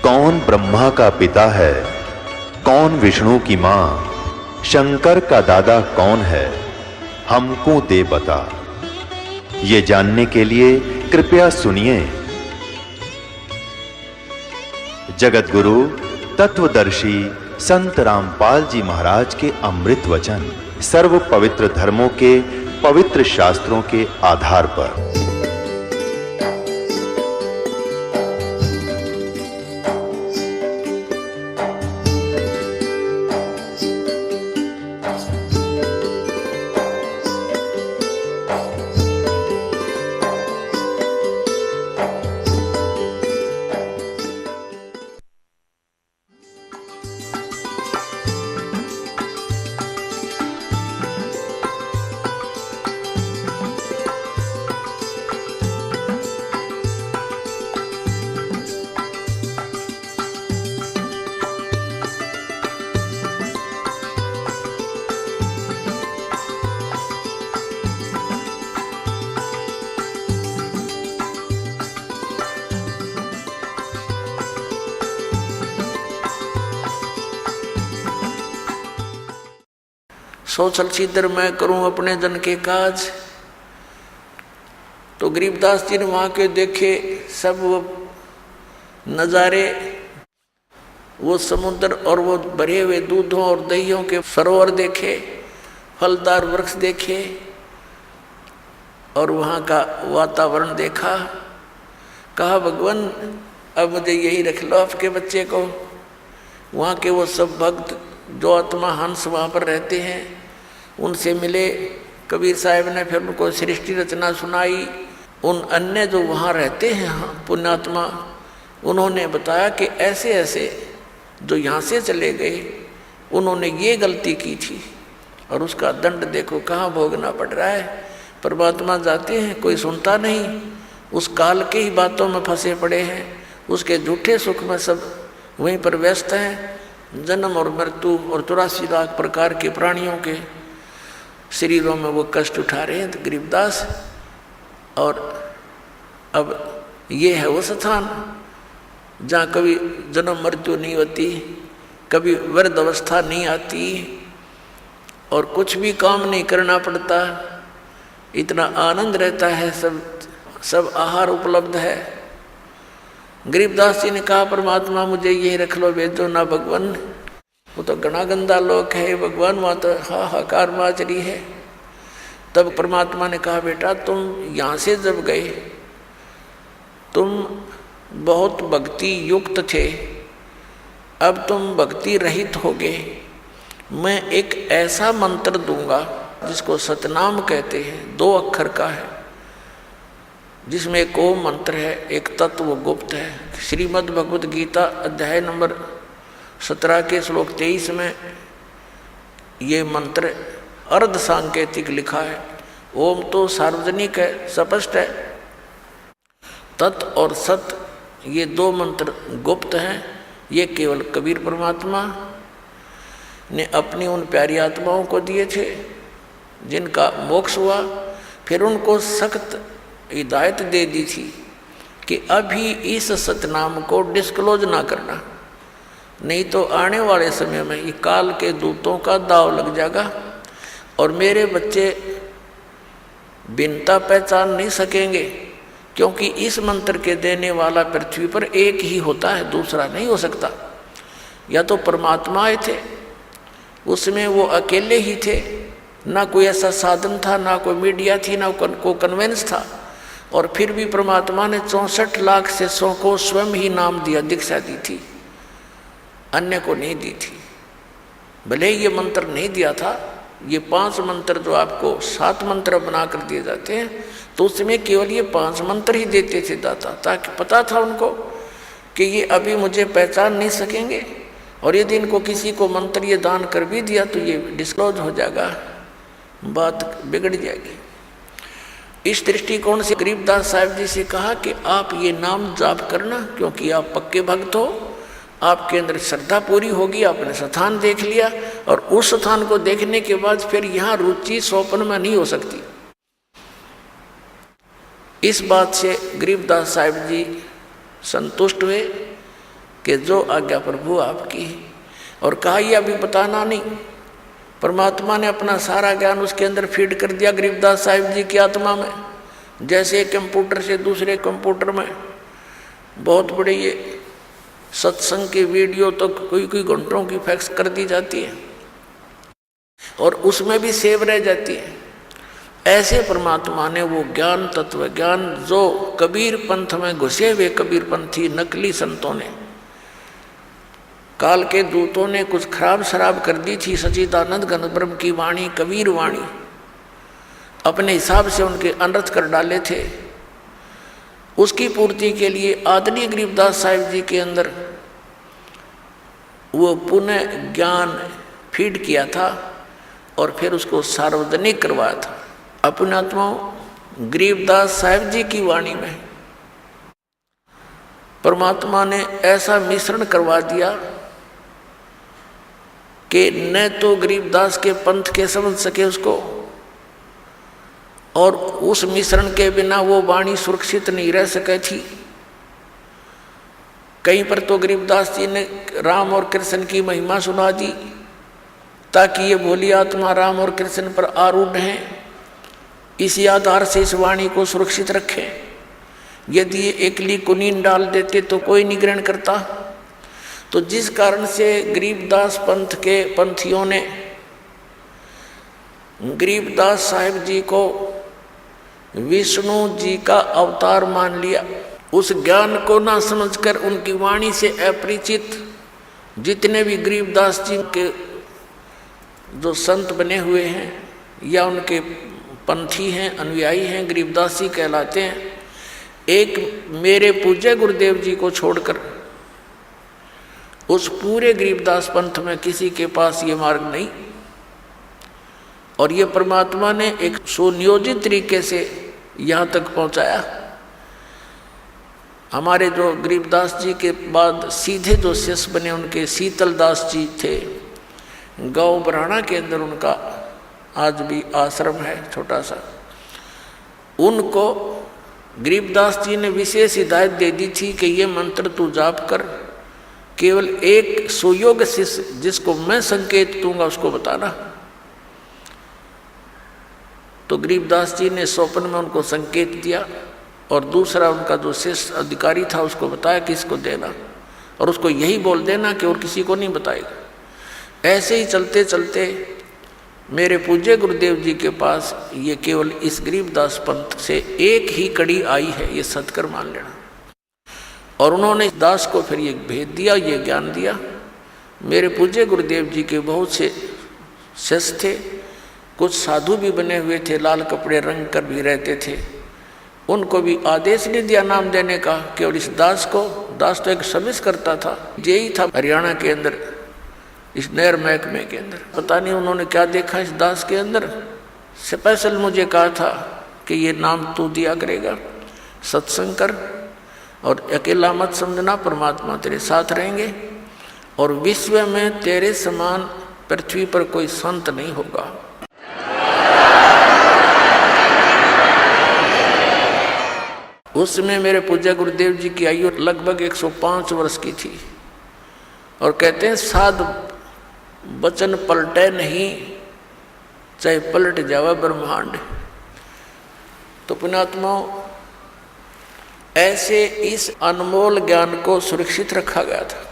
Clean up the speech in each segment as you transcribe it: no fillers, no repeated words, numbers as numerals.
कौन ब्रह्मा का पिता है, कौन विष्णु की मां, शंकर का दादा कौन है, हमको दे बता। ये जानने के लिए कृपया सुनिए। जगत गुरु तत्वदर्शी संत रामपाल जी महाराज के अमृत वचन सर्व पवित्र धर्मों के पवित्र शास्त्रों के आधार पर। सोचल सीधर मैं करूं अपने जन के काज। तो गरीबदास जी ने वहां के देखे सब वो नजारे, वो समुद्र और वो भरे हुए दूधों और दहियों के सरोवर देखे, फलदार वृक्ष देखे और वहां का वातावरण देखा। कहा भगवान अब मुझे यही रख लो आपके बच्चे को। वहां के वो सब भक्त जो आत्मा हंस वहाँ पर रहते हैं उनसे मिले। कबीर साहब ने फिर उनको सृष्टि रचना सुनाई। उन अन्य जो वहाँ रहते हैं पुण्यात्मा, उन्होंने बताया कि ऐसे ऐसे जो यहाँ से चले गए उन्होंने ये गलती की थी और उसका दंड देखो कहाँ भोगना पड़ रहा है। परमात्मा जाते हैं, कोई सुनता नहीं, उस काल के ही बातों में फंसे पड़े हैं, उसके झूठे सुख में सब वहीं पर व्यस्त हैं। जन्म और मृत्यु और 84 लाख प्रकार के प्राणियों के शरीरों में वो कष्ट उठा रहे हैं। तो गरीबदास, और अब ये है वो स्थान जहाँ कभी जन्म मृत्यु नहीं होती, कभी वृद्ध अवस्था नहीं आती और कुछ भी काम नहीं करना पड़ता, इतना आनंद रहता है, सब आहार उपलब्ध है। गरीबदास जी ने कहा परमात्मा मुझे ये रख लो, भेजो ना भगवान, वो तो घना गंदा लोक है भगवान, वहाँ तो हाहाकार माचरी है। तब परमात्मा ने कहा बेटा तुम यहाँ से जब गए तुम बहुत भक्ति युक्त थे, अब तुम भक्ति रहित हो गए। मैं एक ऐसा मंत्र दूंगा जिसको सतनाम कहते हैं, 2 अक्षर का है, जिसमें एक ओम मंत्र है, एक तत्व गुप्त है। श्रीमद् भगवद गीता अध्याय नंबर 17 के श्लोक 23 में ये मंत्र अर्ध सांकेतिक लिखा है। ओम तो सार्वजनिक है, स्पष्ट है। तत् और सत ये 2 मंत्र गुप्त हैं। ये केवल कबीर परमात्मा ने अपनी उन प्यारी आत्माओं को दिए थे जिनका मोक्ष हुआ। फिर उनको सख्त हिदायत दे दी थी कि अभी इस सतनाम को डिस्क्लोज ना करना, नहीं तो आने वाले समय में ये काल के दूतों का दाव लग जाएगा और मेरे बच्चे भिन्नता पहचान नहीं सकेंगे, क्योंकि इस मंत्र के देने वाला पृथ्वी पर एक ही होता है, दूसरा नहीं हो सकता। या तो परमात्मा आए थे, उसमें वो अकेले ही थे, ना कोई ऐसा साधन था, ना कोई मीडिया थी, ना कोई कन्वेंस था, और फिर भी परमात्मा ने 64 लाख शिष्यों को स्वयं ही नाम दिया, दीक्षा दी थी, अन्य को नहीं दी थी। भले ये मंत्र नहीं दिया था, ये 5 मंत्र जो आपको 7 मंत्र बना कर दिए जाते हैं, तो उसमें केवल ये 5 मंत्र ही देते थे दाता, ताकि पता था उनको कि ये अभी मुझे पहचान नहीं सकेंगे, और यदि इनको किसी को मंत्र ये दान कर भी दिया तो ये डिस्क्लोज हो जाएगा, बात बिगड़ जाएगी। इस दृष्टिकोण से गरीबदास साहब जी से कहा कि आप ये नाम जाप करना, क्योंकि आप पक्के भक्त हो, आपके अंदर श्रद्धा पूरी होगी, आपने स्थान देख लिया, और उस स्थान को देखने के बाद फिर यहाँ रुचि स्वप्न में नहीं हो सकती। इस बात से गरीबदास साहब जी संतुष्ट हुए कि जो आज्ञा प्रभु आपकी है। और कहा ये अभी बताना नहीं। परमात्मा ने अपना सारा ज्ञान उसके अंदर फीड कर दिया गरीबदास साहिब जी की आत्मा में। जैसे एक कंप्यूटर से दूसरे कंप्यूटर में बहुत बड़े ये सत्संग की वीडियो तो कोई घंटों की फैक्स कर दी जाती है और उसमें भी सेव रह जाती है। ऐसे परमात्मा ने वो ज्ञान, तत्व ज्ञान, जो कबीर पंथ में घुसे हुए कबीर पंथी नकली संतों ने, काल के दूतों ने कुछ खराब शराब कर दी थी सच्चिदानंद घन ब्रह्म की वाणी, कबीर वाणी, अपने हिसाब से उनके अनर्थ कर डाले थे। उसकी पूर्ति के लिए आदरणीय गरीबदास साहिब जी के अंदर वो पुनः ज्ञान फीड किया था और फिर उसको सार्वजनिक करवाया था। अपने आत्माओं गरीबदास साहिब जी की वाणी में परमात्मा ने ऐसा मिश्रण करवा दिया कि न तो गरीबदास के पंथ के समझ सके उसको, और उस मिश्रण के बिना वो वाणी सुरक्षित नहीं रह सके थी। कहीं पर तो गरीबदास जी ने राम और कृष्ण की महिमा सुना दी ताकि ये भोली आत्मा राम और कृष्ण पर आरूढ़ हैं, इसी आधार से इस वाणी को सुरक्षित रखें। यदि ये एकली कुनीन डाल देते तो कोई नहीं ग्रहण करता। तो जिस कारण से गरीबदास पंथ के पंथियों ने गरीबदास साहिब जी को विष्णु जी का अवतार मान लिया। उस ज्ञान को ना समझकर उनकी वाणी से अपरिचित जितने भी गरीबदास जी के जो संत बने हुए हैं या उनके पंथी हैं, अनुयायी हैं, गरीबदास जी कहलाते हैं, एक मेरे पूज्य गुरुदेव जी को छोड़कर उस पूरे गरीबदास पंथ में किसी के पास ये मार्ग नहीं। और ये परमात्मा ने एक सुनियोजित तरीके से यहाँ तक पहुँचाया। हमारे जो गरीबदास जी के बाद सीधे जो शिष्य बने उनके शीतलदास जी थे, गांव बराना के अंदर उनका आज भी आश्रम है छोटा सा। उनको गरीबदास जी ने विशेष हिदायत दे दी थी कि ये मंत्र तू जाप कर, केवल एक सुयोग्य शिष्य जिसको मैं संकेत दूंगा उसको बताना। तो गरीबदास जी ने स्वप्न में उनको संकेत दिया और दूसरा उनका जो शिष्य अधिकारी था उसको बताया कि इसको देना और उसको यही बोल देना कि और किसी को नहीं बताएगा। ऐसे ही चलते चलते मेरे पूज्य गुरुदेव जी के पास ये केवल इस गरीबदास पंथ से एक ही कड़ी आई है, ये सत्कर मान लेना। और उन्होंने दास को फिर ये भेद दिया, ये ज्ञान दिया। मेरे पूज्य गुरुदेव जी के बहुत से शिष्य थे, कुछ साधु भी बने हुए थे, लाल कपड़े रंग कर भी रहते थे। उनको भी आदेश नहीं दिया नाम देने का, केवल इस दास को। दास तो एक सर्विस करता था, यही था हरियाणा के अंदर इस नहर महकमे के अंदर। पता नहीं उन्होंने क्या देखा इस दास के अंदर, स्पेशल मुझे कहा था कि ये नाम तू दिया करेगा, सत्संग कर और अकेला मत समझना, परमात्मा तेरे साथ रहेंगे और विश्व में तेरे समान पृथ्वी पर कोई संत नहीं होगा। उसमें मेरे पूज्य गुरुदेव जी की आयु लगभग 105 वर्ष की थी और कहते हैं साध वचन पलटे नहीं, चाहे पलट जावा ब्रह्मांड। तो पुण्यात्माओं, ऐसे इस अनमोल ज्ञान को सुरक्षित रखा गया था।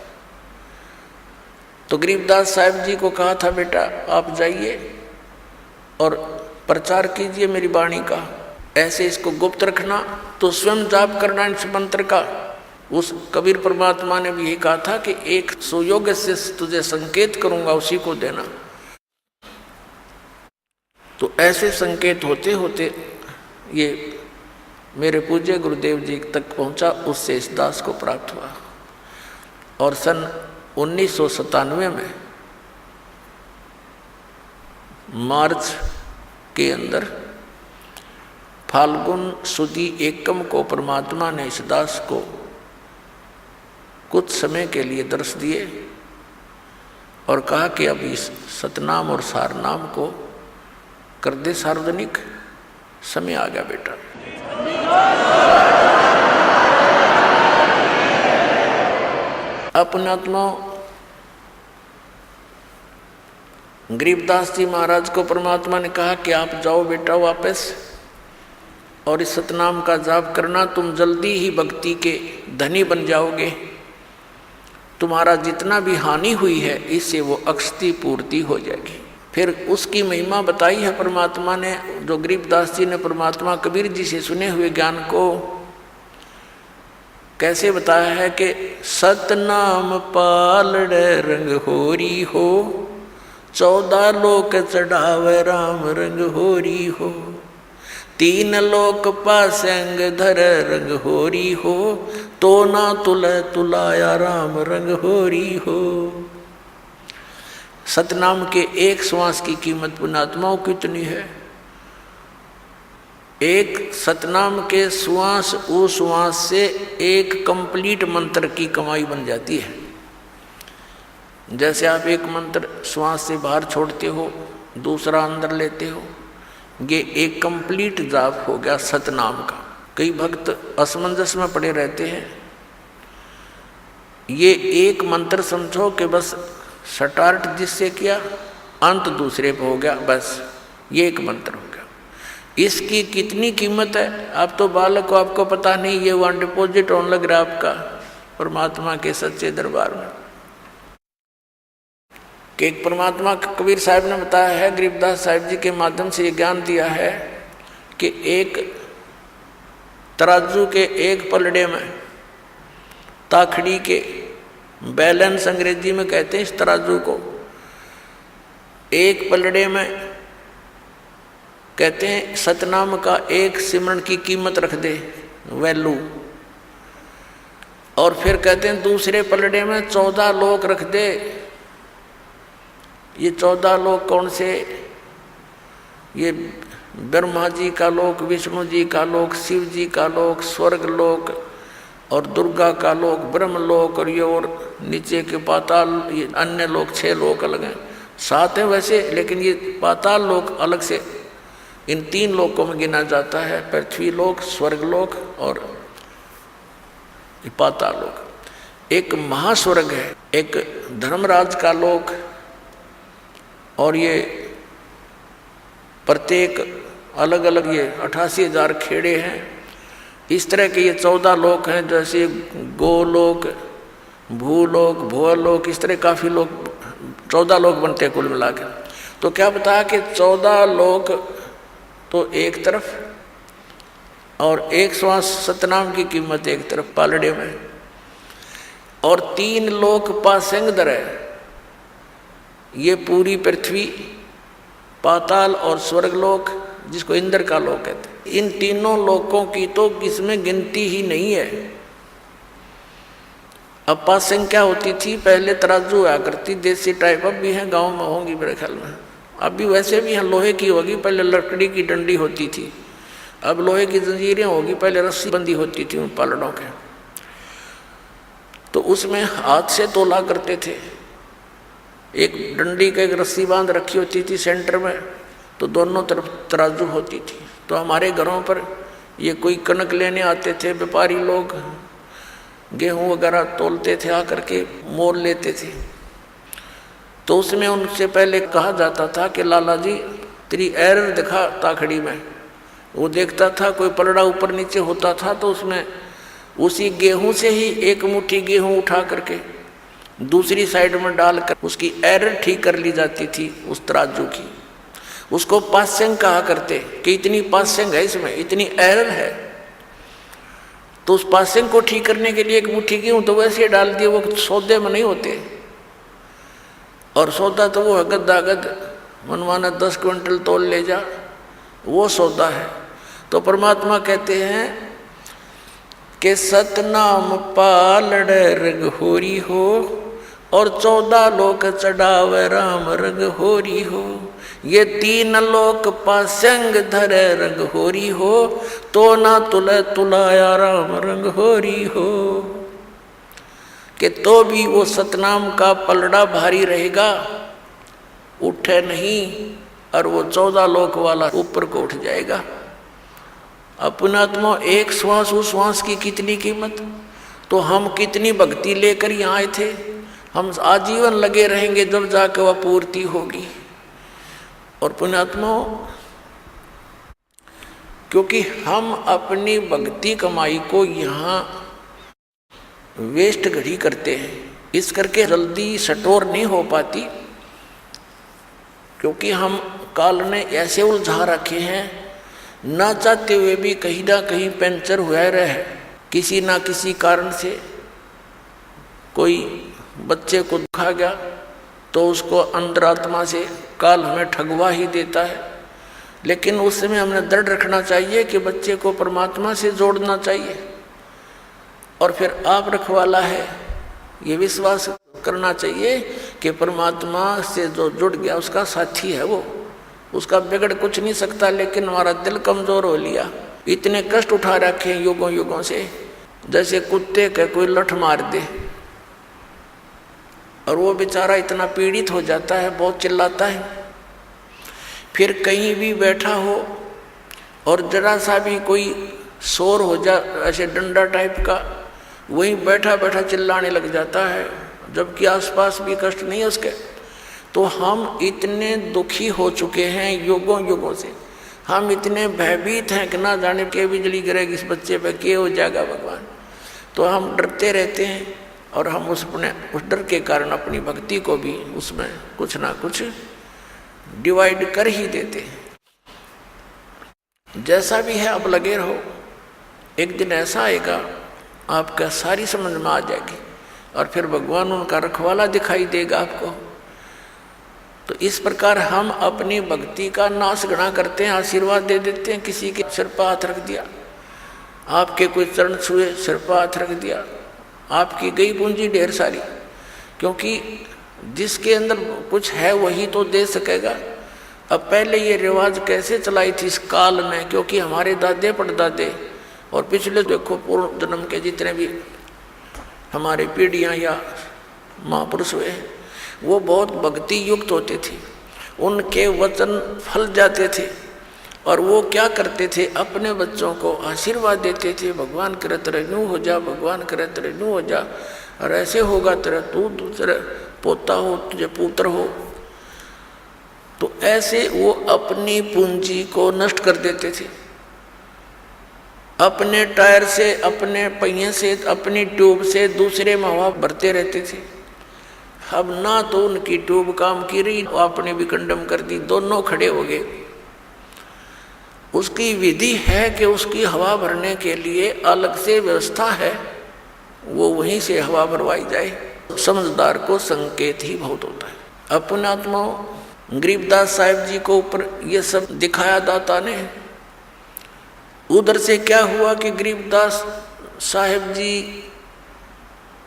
तो गरीबदास साहिब जी को कहा था बेटा आप जाइए और प्रचार कीजिए मेरी वाणी का, ऐसे इसको गुप्त रखना। तो स्वयं जाप करना इस मंत्र का। उस कबीर परमात्मा ने भी यही कहा था कि एक सुयोग्य से तुझे संकेत करूंगा, उसी को देना। तो ऐसे संकेत होते होते ये मेरे पूज्य गुरुदेव जी तक पहुंचा, उससे इस दास को प्राप्त हुआ। और सन 1997 में मार्च के अंदर फाल्गुन सुदी एकम को परमात्मा ने इस दास को कुछ समय के लिए दर्श दिए और कहा कि अब इस सतनाम और सारनाम को कर दे सार्वजनिक, समय आ गया बेटा। अपनात्मा गरीबदास जी महाराज को परमात्मा ने कहा कि आप जाओ बेटा वापस और इस सतनाम का जाप करना, तुम जल्दी ही भक्ति के धनी बन जाओगे, तुम्हारा जितना भी हानि हुई है इससे वो अक्षति पूर्ति हो जाएगी। फिर उसकी महिमा बताई है परमात्मा ने, जो गरीबदास जी ने परमात्मा कबीर जी से सुने हुए ज्ञान को कैसे बताया है कि सतनाम पालड़ रंग होरी हो, 14 लोक चढ़ावे राम रंग होरी हो, 3 लोक पासंग धर रंग होरी हो, तो ना तुलाया राम रंग होरी हो। सतनाम के एक श्वास की कीमत पुण्यात्माओं कितनी है? एक सतनाम के श्वास उस श्वास से एक कंप्लीट मंत्र की कमाई बन जाती है। जैसे आप एक मंत्र श्वास से बाहर छोड़ते हो, दूसरा अंदर लेते हो, ये एक कंप्लीट जाप हो गया सतनाम का। कई भक्त असमंजस में पड़े रहते हैं। ये एक मंत्र समझो कि बस स्टार्ट जिससे किया अंत दूसरे पे हो गया, बस ये एक मंत्र हो गया। इसकी कितनी कीमत है? आप तो बालक को, आपको पता नहीं, ये वहाँ डिपॉजिट होने लग रहा है आपका परमात्मा के सच्चे दरबार में। कि एक परमात्मा कबीर साहब ने बताया है, गरीबदास साहब जी के माध्यम से ये ज्ञान दिया है कि एक तराजू के एक पलड़े में ताखड़ी के बैलेंस अंग्रेजी में कहते हैं इस तराजू को, एक पलड़े में कहते हैं सतनाम का एक सिमरन की कीमत रख दे, वैल्यू, और फिर कहते हैं दूसरे पलड़े में 14 लोक रख दे। ये 14 लोक कौन से? ये ब्रह्मा जी का लोक, विष्णु जी का लोक, शिव जी का लोक, स्वर्ग लोक और दुर्गा का लोक, ब्रह्म लोक, और ये और नीचे के पाताल, ये अन्य लोक 6 लोक अलग हैं, 7 हैं वैसे, लेकिन ये पाताल लोक अलग से इन 3 लोकों में गिना जाता है, पृथ्वी लोक, स्वर्ग लोक और पाताल लोक। एक महास्वर्ग है, एक धर्मराज का लोक, और ये प्रत्येक अलग अलग ये 88,000 खेड़े हैं। इस तरह के ये 14 लोक हैं, जैसे गोलोक, भूलोक, भुवलोक, इस तरह काफ़ी लोक, 14 लोक बनते हैं कुल मिला के। तो क्या बताया कि 14 लोक तो एक तरफ, और एक श्वास सतनाम की कीमत एक तरफ पालड़े में, और 3 लोक पासेंगदर है, ये पूरी पृथ्वी, पाताल और स्वर्गलोक, जिसको इंद्र का लोक कहते हैं। इन तीनों लोकों की तो किसमें गिनती ही नहीं है। अब पासेंग क्या होती थी? पहले तराजू आया करती, देसी टाइप, अब भी हैं, गाँव में होंगी मेरे ख्याल में, अब भी वैसे भी हैं, लोहे की होगी, पहले लकड़ी की डंडी होती थी, अब लोहे की जंजीरें होगी, पहले रस्सी बंदी होती थी उन पालड़ों के, तो उसमें हाथ से तोला करते थे। एक डंडी का एक रस्सी बांध रखी होती थी सेंटर में, तो दोनों तरफ तराजू होती थी। तो हमारे घरों पर ये कोई कनक लेने आते थे व्यापारी लोग, गेहूं वगैरह तोलते थे, आकर के मोल लेते थे, तो उसमें उनसे पहले कहा जाता था कि लाला जी तेरी एरर दिखा ताखड़ी में। वो देखता था, कोई पलड़ा ऊपर नीचे होता था तो उसमें उसी गेहूं से ही एक मुट्ठी गेहूं उठा करके दूसरी साइड में डालकर उसकी एरर ठीक कर ली जाती थी उस तराजू की। उसको पासेंग कहा करते कि इतनी पासेंग है, इसमें इतनी एरर है, तो उस पासेंग को ठीक करने के लिए एक मुट्ठी गेहूं तो वैसे डाल दिए, वो सौदे में नहीं होते, और सौदा तो वो गद्दागद मनमाना 10 क्विंटल तोल ले जा, वो सौदा है। तो परमात्मा कहते हैं कि सतनाम पालड़ रंग होरी हो, और 14 लोक चढ़ावे राम रंग होरी हो, ये 3 लोक पासंग धरे रंग होरी हो, तो ना तुलाया राम रंग होरी हो। कि तो भी वो सतनाम का पलड़ा भारी रहेगा, उठे नहीं, और वो 14 लोक वाला ऊपर को उठ जाएगा। अपनात्मा एक श्वास, उस श्वास की कितनी कीमत? तो हम कितनी भक्ति लेकर यहाँ आए थे, हम आजीवन लगे रहेंगे, जब जाकर वह पूर्ति होगी। और पुण्यात्मा, क्योंकि हम अपनी भक्ति कमाई को यहाँ वेस्ट घड़ी करते हैं, इस करके जल्दी सटोर नहीं हो पाती, क्योंकि हम काल ने ऐसे उलझा रखे हैं, ना चाहते हुए भी कहीं ना कहीं पंचर हुआ रहे। किसी ना किसी कारण से कोई बच्चे को दुखा गया तो उसको अंतरात्मा से काल हमें ठगवा ही देता है। लेकिन उस समय हमने दृढ़ रखना चाहिए कि बच्चे को परमात्मा से जोड़ना चाहिए, और फिर आप रखवाला है ये विश्वास करना चाहिए कि परमात्मा से जो जुड़ गया उसका साथी है वो, उसका बिगड़ कुछ नहीं सकता। लेकिन हमारा दिल कमजोर हो लिया, इतने कष्ट उठा रखे हैं युगों युगों से, जैसे कुत्ते के कोई लठ मार दे और वो बेचारा इतना पीड़ित हो जाता है, बहुत चिल्लाता है। फिर कहीं भी बैठा हो और जरा सा भी कोई शोर हो जा, ऐसे डंडा टाइप का, वहीं बैठा बैठा चिल्लाने लग जाता है, जबकि आसपास भी कष्ट नहीं है उसके। तो हम इतने दुखी हो चुके हैं युगों युगों से, हम इतने भयभीत हैं कि ना जाने के बिजली गिरेगी इस बच्चे पे, क्या हो जाएगा भगवान। तो हम डरते रहते हैं, और हम उस डर के कारण अपनी भक्ति को भी उसमें कुछ ना कुछ डिवाइड कर ही देते हैं। जैसा भी है अब लगे रहो, एक दिन ऐसा आएगा आपका सारी समझ में आ जाएगी, और फिर भगवान उनका रखवाला दिखाई देगा आपको। तो इस प्रकार हम अपनी भक्ति का नाश गणा करते हैं, आशीर्वाद दे देते हैं, किसी के सिर पर हाथ रख दिया, आपके कोई चरण छुए, सिर पर हाथ रख दिया, आपकी गई पूंजी ढेर सारी। क्योंकि जिसके अंदर कुछ है वही तो दे सकेगा। अब पहले ये रिवाज कैसे चलाई थी इस काल में, क्योंकि हमारे दादे परदादे और पिछले देखो पूर्व जन्म के जितने भी हमारे पीढ़ियाँ या महापुरुष हुए, वो बहुत भक्ति युक्त होते थे, उनके वचन फल जाते थे, और वो क्या करते थे, अपने बच्चों को आशीर्वाद देते थे, भगवान करे तेरे न्यू हो जा, भगवान करे तेरे न्यू हो जा, और ऐसे होगा तेरा, तू दूसरे पोता हो, तुझे पुत्र हो। तो ऐसे वो अपनी पूंजी को नष्ट कर देते थे, अपने टायर से, अपने पहिए से, अपनी ट्यूब से दूसरे में हवा भरते रहते थे। अब ना तो उनकी ट्यूब काम की रही, आपने भी कंडम कर दी, दोनों खड़े हो गए। उसकी विधि है कि उसकी हवा भरने के लिए अलग से व्यवस्था है, वो वहीं से हवा भरवाई जाए। समझदार को संकेत ही बहुत होता है। अपने आत्मा गरीबदास साहिब जी को ऊपर ये सब दिखाया दाता ने। उधर से क्या हुआ कि गरीबदास साहिब जी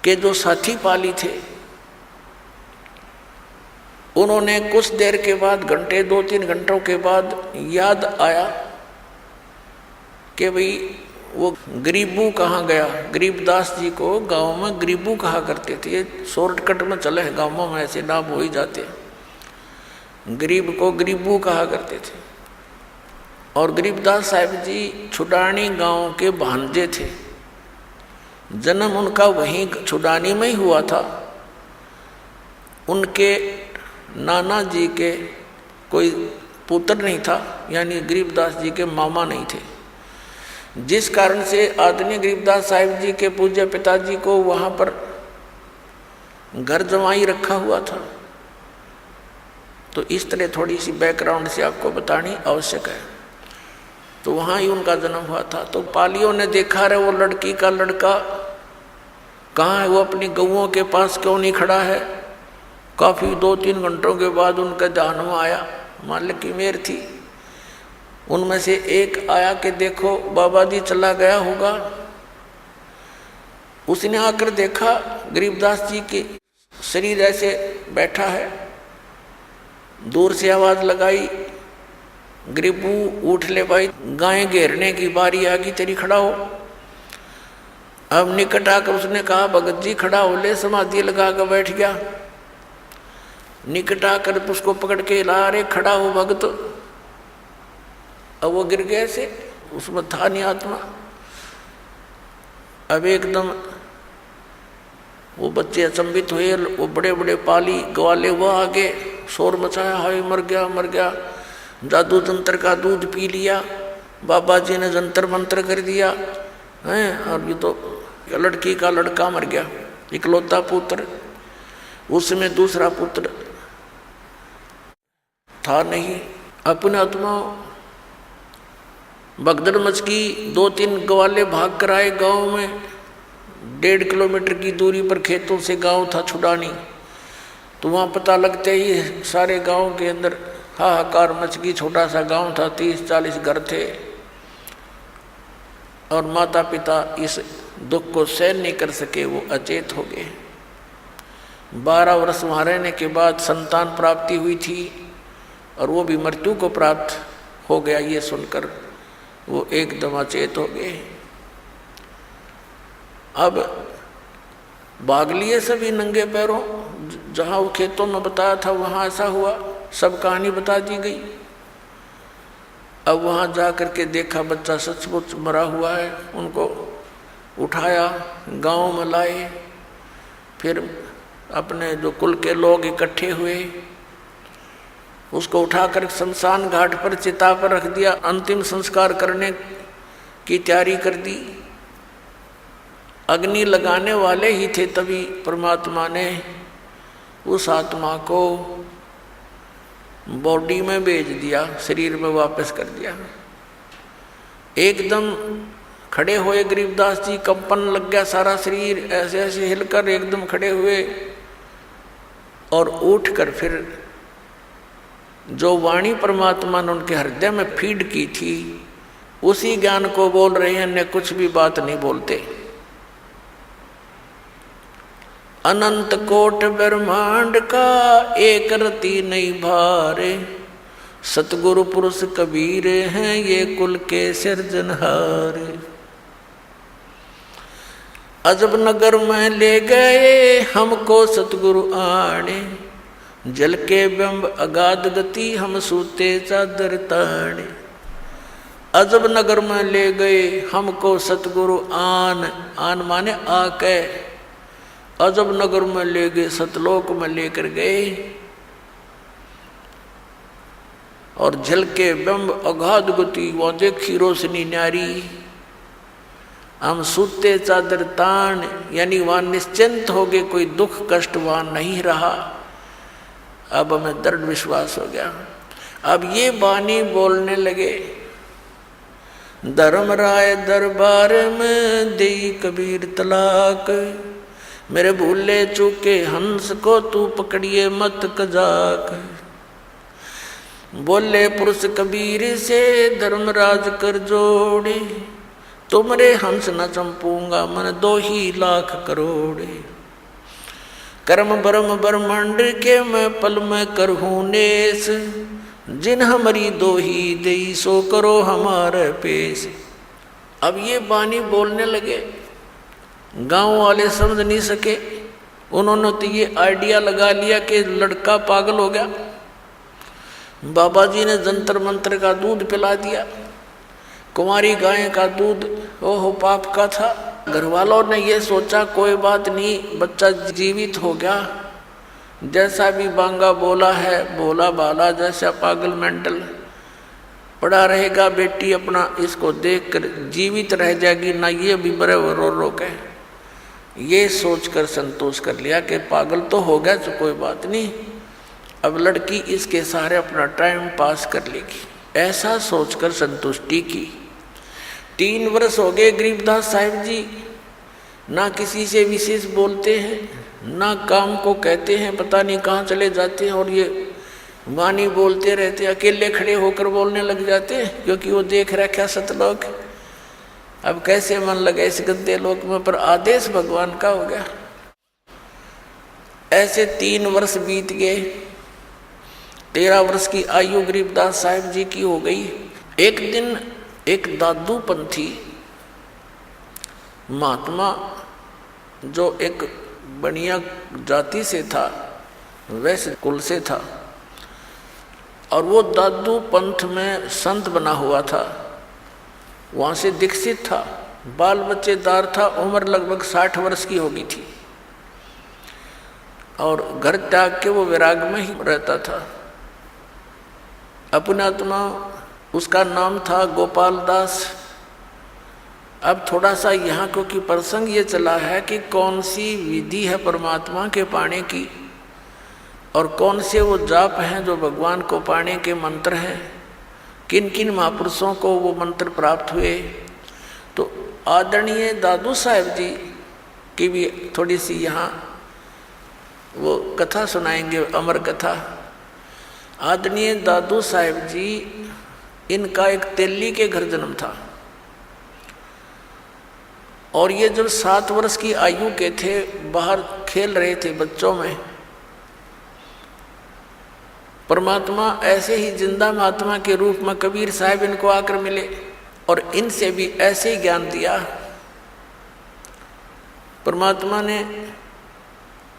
के जो साथी पाली थे, उन्होंने कुछ देर के बाद, घंटे 2-3 घंटों के बाद याद आया कि भाई वो गरीबू कहाँ गया। गरीबदास जी को गांव में गरीबू कहा करते थे, शॉर्टकट में चले हैं गाँवों में, ऐसे नाम हो ही जाते हैं, गरीब को गरीबू कहा करते थे। और गरीबदास साहिब जी छुडानी गांव के भांजे थे, जन्म उनका वहीं छुडानी में ही हुआ था। उनके नाना जी के कोई पुत्र नहीं था, यानी गरीबदास जी के मामा नहीं थे, जिस कारण से आदरणीय गरीबदास साहिब जी के पूज्य पिताजी को वहाँ पर घर जमाई रखा हुआ था। तो इस तरह थोड़ी सी बैकग्राउंड से आपको बतानी आवश्यक है। तो वहाँ ही उनका जन्म हुआ था। तो पालियों ने देखा रहे वो लड़की का लड़का कहाँ है, वो अपनी गऊओं के पास क्यों नहीं खड़ा है। काफ़ी 2-3 घंटों के बाद उनका ध्यान में आया, मालिक की मेहर थी। उनमें से एक आया कि देखो बाबा जी चला गया होगा। उसने आकर देखा गरीबदास जी के शरीर ऐसे बैठा है, दूर से आवाज़ लगाई, गरीबू उठ ले भाई, गायें घेरने की बारी आ गई तेरी, खड़ा हो। अब निकट आकर उसने कहा भगत जी खड़ा हो ले, समाधि लगा कर बैठ गया। निकट आकर उसको पकड़ के ला रहे, खड़ा हो भगत। अब वो गिर गए से, उसमें था नहीं आत्मा। अब एकदम वो बच्चे अचंभित हुए, वो बड़े बड़े पाली ग्वाले वो आगे शोर मचाया, हाय मर गया मर गया, जादू जंतर का दूध पी लिया, बाबा जी ने जंतर मंत्र कर दिया है, और ये तो लड़की का लड़का मर गया, इकलौता पुत्र, उसमें दूसरा पुत्र था नहीं। अपने आत्मा भगदड़ मच की, 2-3 ग्वाले भाग कर आए गाँव में, 1.5 किलोमीटर की दूरी पर खेतों से गांव था छुड़ानी। तो वहाँ पता लगते ही सारे गांव के अंदर हाहाकार मच गई। छोटा सा गांव था, 30-40 घर थे, और माता पिता इस दुख को सहन नहीं कर सके, वो अचेत हो गए। 12 वर्ष वहाँ रहने के बाद संतान प्राप्ति हुई थी, और वो भी मृत्यु को प्राप्त हो गया। ये सुनकर वो एकदम अचेत हो गए। अब भाग लिए सभी नंगे पैरों, जहाँ वो खेतों में बताया था वहाँ ऐसा हुआ, सब कहानी बता दी गई। अब वहाँ जा कर के देखा बच्चा सचमुच मरा हुआ है, उनको उठाया, गांव में लाए, फिर अपने जो कुल के लोग इकट्ठे हुए, उसको उठाकर शमशान घाट पर चिता पर रख दिया, अंतिम संस्कार करने की तैयारी कर दी। अग्नि लगाने वाले ही थे, तभी परमात्मा ने उस आत्मा को बॉडी में भेज दिया, शरीर में वापस कर दिया। एकदम खड़े हुए गरीबदास जी, कंपन लग गया सारा शरीर, ऐसे ऐसे हिलकर एकदम खड़े हुए, और उठकर फिर जो वाणी परमात्मा ने उनके हृदय में फीड की थी, उसी ज्ञान को बोल रहे हैं, न कुछ भी बात नहीं बोलते। अनंत कोट ब्रह्मांड का एक रति नहीं भारे, सतगुरु पुरुष कबीर हैं ये कुल के सिरजनहार। अजब नगर में ले गए हमको सतगुरु आने, जल के बिंब अगाध गति हम सूते चादर ताने। अजब नगर में ले गए हमको सतगुरु आन माने आके, अजब नगर में ले गए, सतलोक में लेकर गए, और जल के बिंब अगाध गति, वो देखी रोशनी न्यारी। हम सूते चादर तान, यानी वहाँ निश्चिंत हो गए, कोई दुख कष्ट वहाँ नहीं रहा। अब हमें दृढ़ विश्वास हो गया। अब ये बानी बोलने लगे, धर्मराय दरबार में देई कबीर तलाक, मेरे भूले चूके हंस को तू पकड़िए मत कजाक। बोले पुरुष कबीर से धर्मराज कर जोड़े, तुमरे हंस न चंपूंगा मन 2 ही लाख करोड़े। कर्म ब्रह्म ब्रह्मांड के मैं पल में करहूँ नेस, जिन हमारी 2 ही देई सो करो हमारे पेश। अब ये बानी बोलने लगे, गांव वाले समझ नहीं सके, उन्होंने तो ये आइडिया लगा लिया कि लड़का पागल हो गया, बाबा जी ने जंतर मंत्र का दूध पिला दिया, कुंवारी गाय का दूध ओहो पाप का था। घर वालों ने ये सोचा कोई बात नहीं, बच्चा जीवित हो गया, जैसा भी बांगा बोला है बोला बाला, जैसा पागल मेंटल पड़ा रहेगा, बेटी अपना इसको देखकर जीवित रह जाएगी ना, ये भी बड़े रो रो के ये सोचकर संतोष कर लिया कि पागल तो हो गया तो कोई बात नहीं, अब लड़की इसके सहारे अपना टाइम पास कर लेगी, ऐसा सोचकर संतुष्टि की। 3 वर्ष हो गए गरीबदास साहिब जी, ना किसी से विशेष बोलते हैं, ना काम को कहते हैं, पता नहीं कहाँ चले जाते हैं, और ये वाणी बोलते रहते, अकेले खड़े होकर बोलने लग जाते हैं, क्योंकि वो देख रखा सतलोक। अब कैसे मन लगे इस गंदे लोक में, पर आदेश भगवान का हो गया। ऐसे 3 वर्ष बीत गए, 13 वर्ष की आयु गरीबदास साहिब जी की हो गई। एक दिन एक दादू पंथी महात्मा, जो एक बढ़िया जाति से था, वैसे कुल से था, और वो दादू पंथ में संत बना हुआ था, वहाँ से दीक्षित था, बाल बच्चेदार था, उम्र लगभग 60 वर्ष की हो गई थी। और घर त्याग के वो विराग में ही रहता था। अपना आत्मा उसका नाम था गोपाल दास। अब थोड़ा सा यहाँ क्योंकि प्रसंग ये चला है कि कौन सी विधि है परमात्मा के पाने की और कौन से वो जाप हैं जो भगवान को पाने के मंत्र हैं, किन किन महापुरुषों को वो मंत्र प्राप्त हुए। तो आदरणीय दादू साहेब जी की भी थोड़ी सी यहाँ वो कथा सुनाएंगे, अमर कथा। आदरणीय दादू साहेब जी, इनका एक तेली के घर जन्म था और ये जब 7 वर्ष की आयु के थे, बाहर खेल रहे थे बच्चों में, परमात्मा ऐसे ही जिंदा महात्मा के रूप में कबीर साहब इनको आकर मिले और इनसे भी ऐसे ही ज्ञान दिया। परमात्मा ने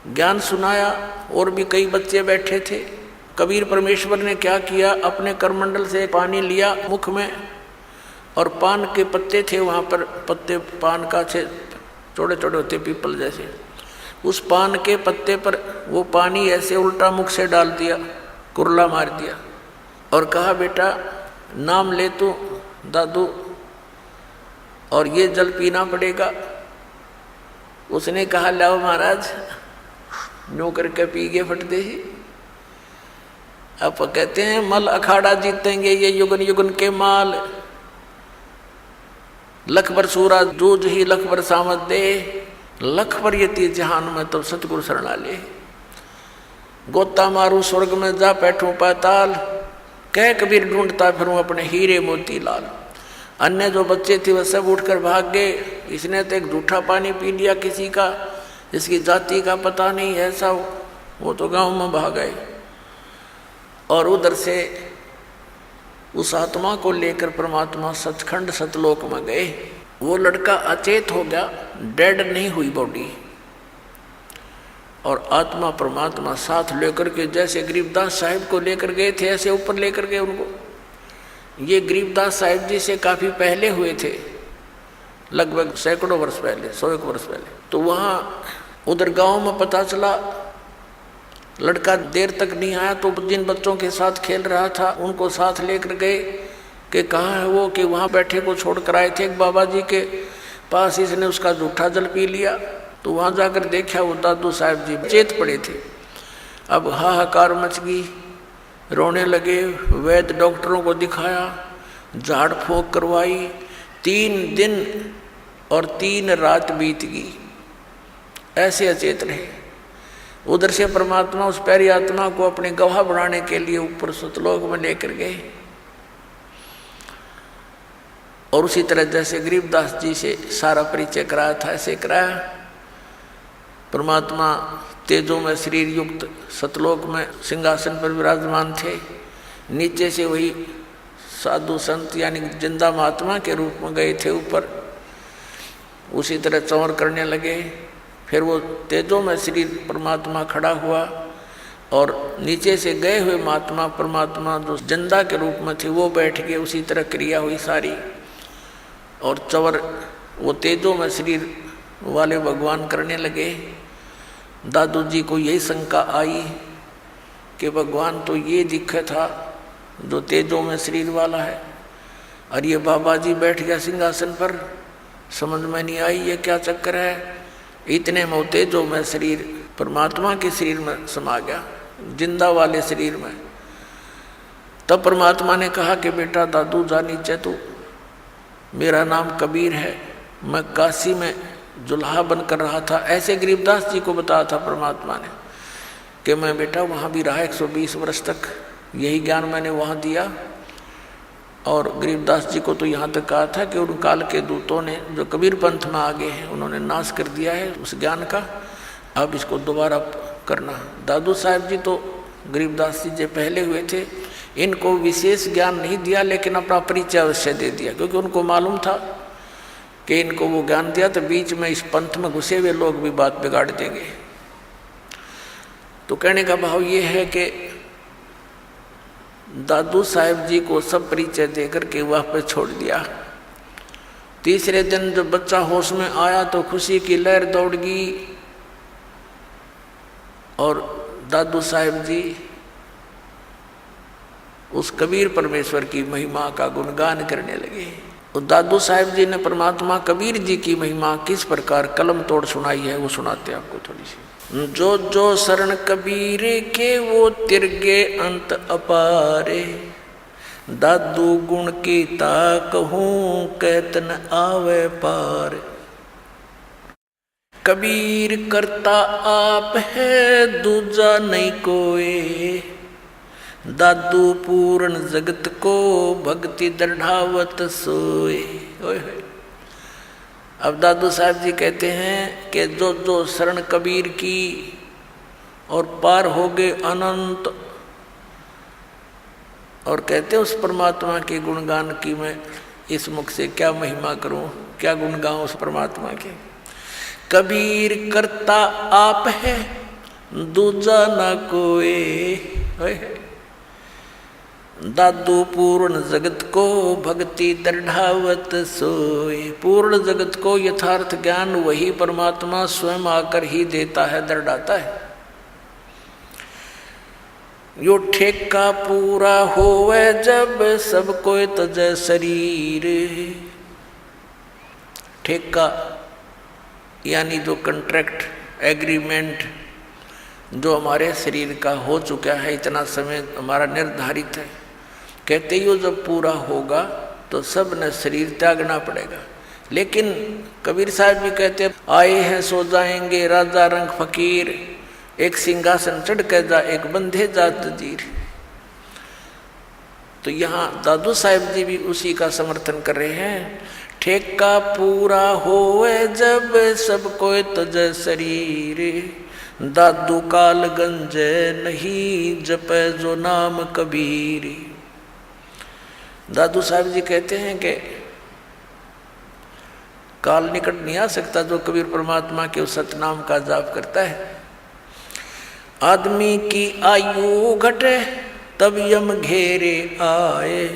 ज्ञान सुनाया और भी कई बच्चे बैठे थे। कबीर परमेश्वर ने क्या किया, अपने करमंडल से पानी लिया मुख में और पान के पत्ते थे वहाँ पर, पत्ते पान का थे, छोटे छोटे होते पीपल जैसे, उस पान के पत्ते पर वो पानी ऐसे उल्टा मुख से डाल दिया, कुरला मार दिया और कहा बेटा नाम ले तू दादू और ये जल पीना पड़ेगा। उसने कहा लाओ महाराज, नो करके पी गए फट दे ही। अब कहते हैं मल अखाड़ा जीतेंगे ये युगन युगन के माल, लख बर सूरा जूझ ही लख बर सामत दे, लख बर यति जहान में तो सतगुरु शरणा ले। गोता मारू स्वर्ग में जा बैठूं पाताल, कह कबीर ढूंढता फिरूं अपने हीरे मोती लाल। अन्य जो बच्चे थे वह सब उठकर भाग गए। इसने तो एक झूठा पानी पी लिया किसी का, इसकी जाति का पता नहीं, ऐसा वो तो गांव में भाग गए। और उधर से उस आत्मा को लेकर परमात्मा सचखंड सतलोक में गए। वो लड़का अचेत हो गया, डेड नहीं हुई बॉडी, और आत्मा परमात्मा साथ लेकर के जैसे गरीबदास साहिब को लेकर गए थे ऐसे ऊपर लेकर गए उनको। ये गरीबदास साहिब जी से काफ़ी पहले हुए थे, लगभग सैकड़ों वर्ष पहले, 100 वर्ष पहले। तो वहाँ उधर गांव में पता चला, लड़का देर तक नहीं आया तो जिन बच्चों के साथ खेल रहा था उनको साथ लेकर गए कि कहाँ है वो, कि वहाँ बैठे को छोड़ कर आए थे एक बाबा जी के पास, इसने उसका जूठा जल पी लिया। तो वहाँ जाकर देखा वो दादू साहब जी चेत पड़े थे। अब हाहाकार मच गई, रोने लगे। वैद्य डॉक्टरों को दिखाया, झाड़ फूंक करवाई, 3 दिन और 3 रात बीत गई, ऐसे अचेत रहे। उधर से परमात्मा उस प्यारी आत्मा को अपने गवाह बनाने के लिए ऊपर सतलोक में लेकर गए। और उसी तरह जैसे गरीबदास जी से सारा परिचय कराया था ऐसे कराया। परमात्मा तेजों में शरीर युक्त सतलोक में सिंहासन पर विराजमान थे। नीचे से वही साधु संत यानी जिंदा महात्मा के रूप में गए थे ऊपर, उसी तरह चौर करने लगे। फिर वो तेजों में शरीर परमात्मा खड़ा हुआ और नीचे से गए हुए महात्मा परमात्मा जो जिंदा के रूप में थे वो बैठ गए। उसी तरह क्रिया हुई सारी, और चवर वो तेजों में शरीर वाले भगवान करने लगे। दादू जी को यही शंका आई कि भगवान तो ये दिखा था जो तेजों में शरीर वाला है, और ये बाबा जी बैठ गया सिंहासन पर, समझ में नहीं आई ये क्या चक्कर है। इतने में तेजों में शरीर परमात्मा के शरीर में समा गया, जिंदा वाले शरीर में। तब परमात्मा ने कहा कि बेटा दादू जा नीचे, तू मेरा नाम कबीर है, मैं काशी में जुल्हा बनकर रहा था। ऐसे गरीबदास जी को बताया था परमात्मा ने कि मैं बेटा वहाँ भी रहा 120 वर्ष तक, यही ज्ञान मैंने वहाँ दिया। और गरीबदास जी को तो यहाँ तक कहा था कि उन काल के दूतों ने जो कबीर पंथ में आगे हैं उन्होंने नाश कर दिया है उस ज्ञान का, अब इसको दोबारा करना। दादू साहब जी तो गरीबदास जी जो पहले हुए थे इनको विशेष ज्ञान नहीं दिया, लेकिन अपना परिचय अवश्य दे दिया, क्योंकि उनको मालूम था कि इनको वो ज्ञान दिया तो बीच में इस पंथ में घुसे हुए लोग भी बात बिगाड़ देंगे। तो कहने का भाव ये है कि दादू साहब जी को सब परिचय देकर के वहाँ पे छोड़ दिया। तीसरे दिन जब बच्चा होश में आया तो खुशी की लहर दौड़ गई। और दादू साहेब जी उस कबीर परमेश्वर की महिमा का गुणगान करने लगे। और दादू साहेब जी ने परमात्मा कबीर जी की महिमा किस प्रकार कलम तोड़ सुनाई है वो सुनाते हैं आपको थोड़ी सी। जो जो शरण कबीर के वो तिरगे अंत अपारे, दादू गुण की कहूं कहत न आवे पार। कबीर करता आप है दूजा नहीं कोई, दादू पूर्ण जगत को भक्ति दृढ़ावत सोए। अब दादू साहब जी कहते हैं कि जो जो शरण कबीर की और पार हो गए अनंत, और कहते उस परमात्मा के गुणगान की मैं इस मुख से क्या महिमा करूं, क्या गुण गाऊं उस परमात्मा के। कबीर करता आप है दूजा ना कोई, दादू पूर्ण जगत को भक्ति दृढ़ावत सोए। पूर्ण जगत को यथार्थ ज्ञान वही परमात्मा स्वयं आकर ही देता है, दृढ़ाता है। यो ठेका पूरा होवे जब सब कोई तजय शरीर। ठेका यानी जो कंट्रैक्ट एग्रीमेंट जो हमारे शरीर का हो चुका है, इतना समय हमारा निर्धारित है, कहते ही वो जब पूरा होगा तो सब ने शरीर त्यागना पड़ेगा। लेकिन कबीर साहब भी कहते आए हैं सो जाएंगे राजा रंग फकीर, एक सिंहासन चढ़ कर जा एक बंधे जात जीर। तो यहाँ दादू साहब जी भी उसी का समर्थन कर रहे हैं। ठेका पूरा होए जब सब कोई तजय शरीर, दादू काल गंजे नहीं जपे जो नाम कबीर। दादू साहब जी कहते हैं कि काल निकट नहीं आ सकता जो कबीर परमात्मा के उस सतनाम का जाप करता है। आदमी की आयु घटे तब यम घेरे आए,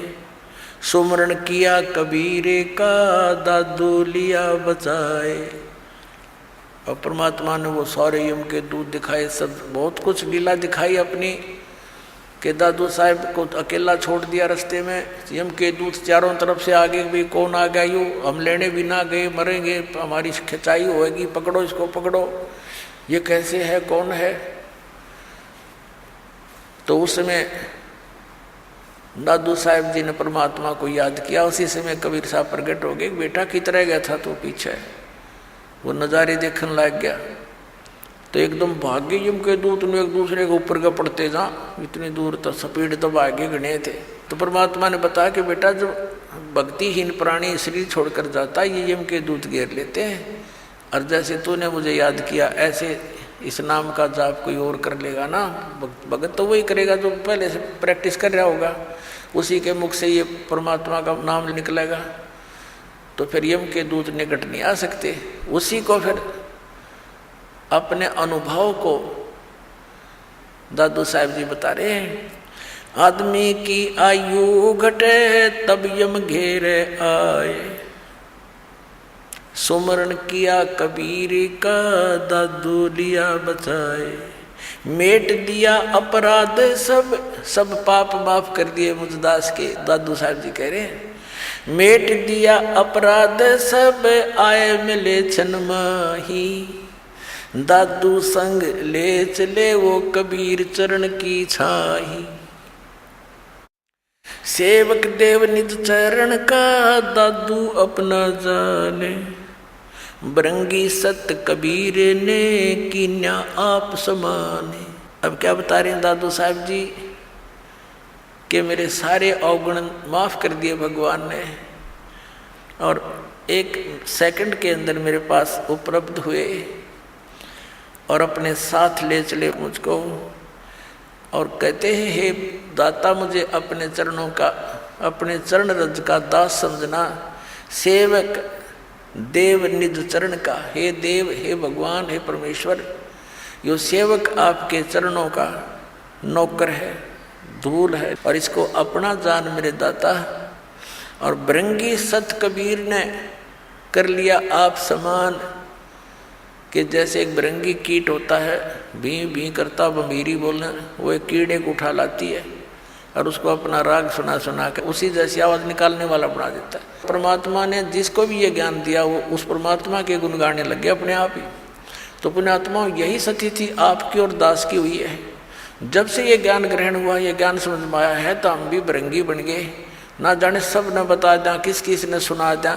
सुमरण किया कबीरे का दादू लिया बचाए। और परमात्मा ने वो सारे यम के दूत दिखाए, सब बहुत कुछ लीला दिखाई अपनी, कि दादू साहब को अकेला छोड़ दिया रास्ते में, यम के दूत चारों तरफ से आगे भी कौन आ गया, यूँ हम लेने भी ना गए मरेंगे, हमारी खिंचाई होएगी, पकड़ो इसको पकड़ो, ये कैसे है कौन है। तो उस समय दादू साहब जी ने परमात्मा को याद किया। उसी समय कबीर साहब प्रकट हो गए। बेटा कितना गया था तो पीछे वो नज़ारे देखने लग गया, तो एकदम भाग्य यम के दूत ने एक दूसरे के ऊपर का पड़ते जा, इतनी दूर तक स्पीड तब आगे गणे थे। तो परमात्मा ने बताया कि बेटा जब भक्तिहीन प्राणी शरीर छोड़कर जाता है ये यम के दूत घेर लेते हैं, और जैसे तूने मुझे याद किया ऐसे इस नाम का जाप कोई और कर लेगा ना, भगत तो वही करेगा जो पहले से प्रैक्टिस कर रहा होगा, उसी के मुख से ये परमात्मा का नाम निकलेगा। तो फिर यम के दूत निकट नहीं आ सकते। उसी को फिर अपने अनुभव को दादू साहब जी बता रहे हैं। आदमी की आयु घटे तब यम घेरे आए, सुमरण किया कबीर का दादू लिया बचाए। मेट दिया अपराध सब पाप माफ कर दिए मुझदास के, दादू साहब जी कह रहे हैं। मेट दिया अपराध सब आए मिले छन माही, दादू संग ले चले वो कबीर चरण की छाही। सेवक देव निज चरण का दादू अपना जाने, बरंगी सत कबीर ने कीन्या आप समाने। अब क्या बता रहे हैं दादू साहब जी कि मेरे सारे अवगुण माफ कर दिए भगवान ने, और एक सेकंड के अंदर मेरे पास उपलब्ध हुए और अपने साथ ले चले मुझको, और कहते हैं हे दाता मुझे अपने चरणों का, अपने चरण रज का दास समझना। सेवक देव निज चरण का, हे देव हे भगवान हे परमेश्वर, यो सेवक आपके चरणों का नौकर है, धूल है, और इसको अपना जान मेरे दाता। और बरंगी सत कबीर ने कर लिया आप समान, कि जैसे एक बिरंगी कीट होता है, भी भी करता बंभीरी बोलना, वो एक कीड़े को उठा लाती है और उसको अपना राग सुना सुना के उसी जैसी आवाज़ निकालने वाला बना देता है। परमात्मा ने जिसको भी ये ज्ञान दिया वो उस परमात्मा के गुण गाने लग गए अपने आप ही। तो पुण्यात्मा यही स्थिति आपकी और दास की हुई है। जब से ये ज्ञान ग्रहण हुआ, ये ज्ञान समझ में आया है, तो हम भी बिरंगी बन गए। ना जाने सब न बता दें, किस किस ने सुना दें,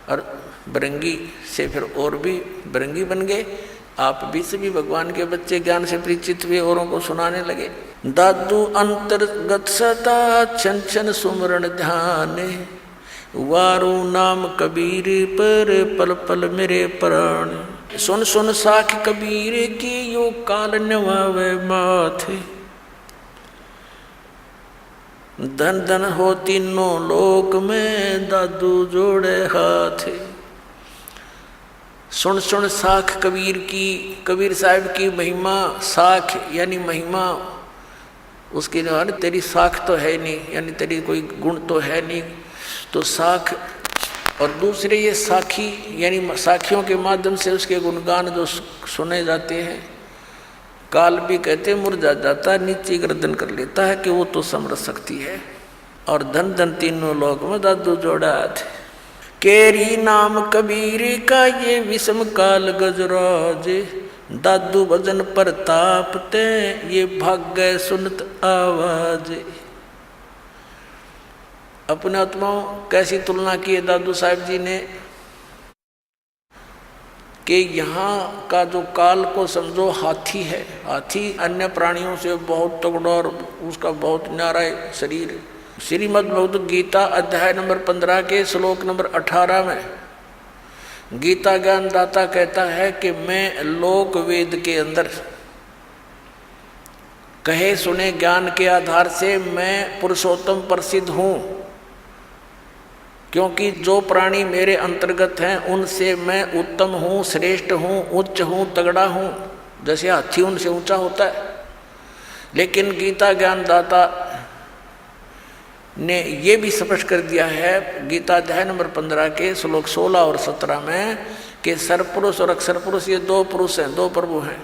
और बिरंगी से फिर और भी बिरंगी बन गए। आप भी सभी भगवान के बच्चे ज्ञान से परिचित हुए, औरों को सुनाने लगे। दादू अंतर्गत सदा छन छन सुमरण ध्यान, वारू नाम कबीर पर पल पल मेरे प्राण। सुन सुन साख कबीर की यो काल नवावे माथे, धन धन हो तीनों लोक में दादू जोड़े हाथ। सुन सुन साख कबीर की, कबीर साहब की महिमा। साख यानी महिमा, उसकी जो तेरी साख तो है नहीं, यानी तेरी कोई गुण तो है नहीं, तो साख। और दूसरे ये साखी, यानी साखियों के माध्यम से उसके गुणगान जो सुने जाते हैं। काल भी कहते मुरझा जाता, नीचे गर्दन कर लेता है कि वो तो समरस शक्ति है। और धन धन तीनों लोक में दादू जोड़ा थे। केरी नाम कबीर का ये विषम काल गजराज, दादू भजन प्रताप ते ये भाग्य सुनत आवाज। अपने आत्माओं कैसी तुलना की है दादू साहब जी ने कि यहाँ का जो काल को समझो हाथी है। हाथी अन्य प्राणियों से बहुत तगड़ा और उसका बहुत न्यारा शरीर। श्रीमद् भगवद गीता अध्याय नंबर 15 के श्लोक नंबर 18 में गीता ज्ञान दाता कहता है कि मैं लोक वेद के अंदर कहे सुने ज्ञान के आधार से मैं पुरुषोत्तम प्रसिद्ध हूँ, क्योंकि जो प्राणी मेरे अंतर्गत हैं उनसे मैं उत्तम हूँ, श्रेष्ठ हूँ, उच्च हूँ, तगड़ा हूँ। जैसे हाथी उनसे ऊंचा होता है। लेकिन गीता ज्ञानदाता ने ये भी स्पष्ट कर दिया है गीता अध्याय नंबर 15 के श्लोक 16 और 17 में कि सरपुरुष और अक्षर पुरुष ये दो पुरुष हैं, दो प्रभु हैं।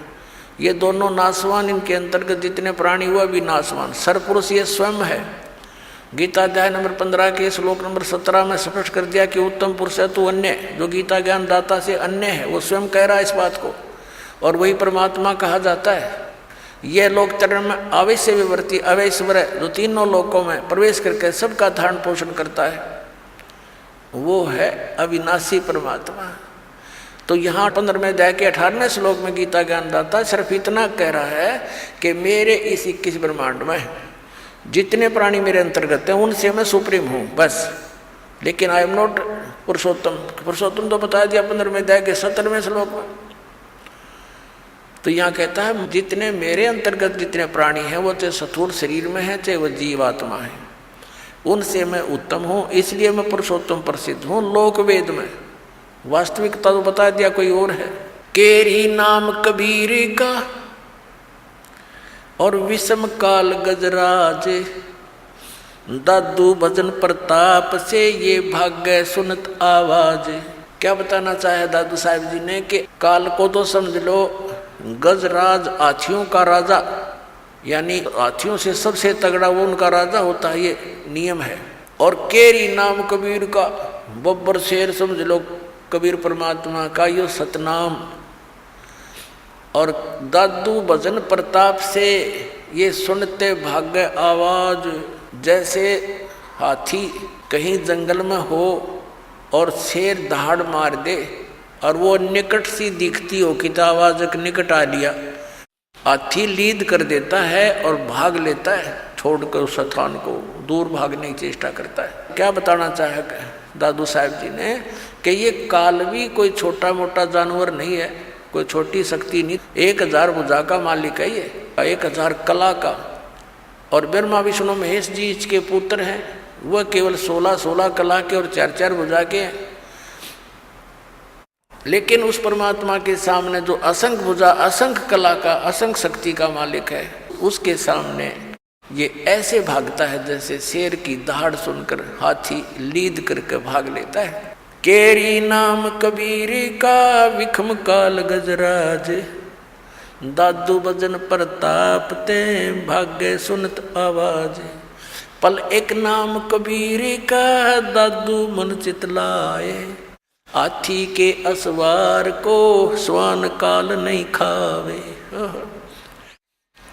ये दोनों नाशवान, इनके अंतर्गत जितने प्राणी हुआ भी नाशवान। सरपुरुष ये स्वयं है। गीता अध्याय नंबर 15 के श्लोक नंबर 17 में स्पष्ट कर दिया कि उत्तम पुरुष है तो अन्य, जो गीता ज्ञान दाता से अन्य है, वो स्वयं कह रहा है इस बात को, और वही परमात्मा कहा जाता है। यह लोक चरण में अवश्य विवर्ती अवैश्वर है, जो तीनों लोकों में प्रवेश करके सबका धारण पोषण करता है, वो है अविनाशी परमात्मा। तो यहाँ 15वें अध्याय के 18वें श्लोक में गीता ज्ञान दाता सिर्फ इतना कह रहा है कि मेरे इस 21 ब्रह्मांड में जितने प्राणी मेरे अंतर्गत हैं उनसे मैं सुप्रीम हूँ बस। लेकिन आई एम नॉट पुरुषोत्तम। पुरुषोत्तम तो बता दिया 15वें अध्याय के 17वें श्लोक में। तो यहाँ कहता है जितने मेरे अंतर्गत जितने प्राणी हैं वो चाहे स्थूल शरीर में है चाहे वो जीवात्मा है, उनसे मैं उत्तम हूँ, इसलिए मैं पुरुषोत्तम प्रसिद्ध हूँ लोक वेद में। वास्तविकता तो बता दिया कोई और है। केरी नाम कबीर का और विषम काल गजराज, दादू भजन प्रताप से ये भाग्य सुनत आवाज। क्या बताना चाहे दादू साहब जी ने कि काल को तो समझ लो गजराज हाथियों का राजा, यानी हाथियों से सबसे तगड़ा वो उनका राजा होता है, ये नियम है। और केरी नाम कबीर का बब्बर शेर समझ लो कबीर परमात्मा का यो सतनाम। और दादू भजन प्रताप से ये सुनते भाग्य आवाज। जैसे हाथी कहीं जंगल में हो और शेर दहाड़ मार दे और वो निकट सी दिखती हो कि तो आवाज एक निकट आ लिया, हाथी लीद कर देता है और भाग लेता है, छोड़कर उस स्थान को दूर भागने की चेष्टा करता है। क्या बताना चाहे दादू साहब जी ने कि ये काल भी कोई छोटा मोटा जानवर नहीं है, कोई छोटी शक्ति नहीं। 1000 भुजा का मालिक है ये, 1000 कला का। और ब्रह्मा विष्णु महेश जी इसके पुत्र हैं, वह केवल 16 कला के और 4 भुजा के हैं। लेकिन उस परमात्मा के सामने जो असंख्य भुजा असंख्य कला का असंख्य शक्ति का मालिक है, उसके सामने ये ऐसे भागता है जैसे शेर की दहाड़ सुनकर हाथी लीद करके भाग लेता है। केरी नाम कबीर का विखम काल गजराज, दादू भजन प्रताप ते भाग्य सुनत आवाज। पल एक नाम कबीर का दादू मन चितलाए, हाथी के असवार को स्वान काल नहीं खावे।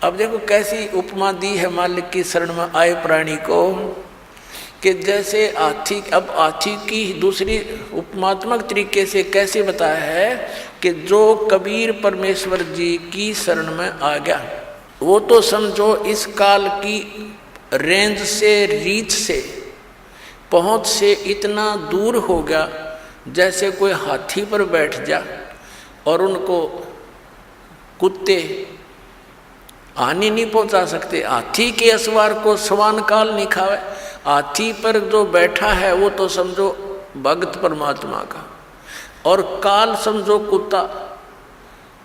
अब देखो कैसी उपमा दी है मालिक की शरण में आए प्राणी को, कि जैसे हाथी। अब हाथी की दूसरी उपमात्मक तरीके से कैसे बताया है कि जो कबीर परमेश्वर जी की शरण में आ गया, वो तो समझो इस काल की रेंज से, रीच से, पहुंच से इतना दूर हो गया जैसे कोई हाथी पर बैठ जा और उनको कुत्ते हानि नहीं पहुंचा सकते। हाथी के असवार को स्वान काल नहीं खावे। हाथी पर जो बैठा है वो तो समझो भक्त परमात्मा का, और काल समझो कुत्ता।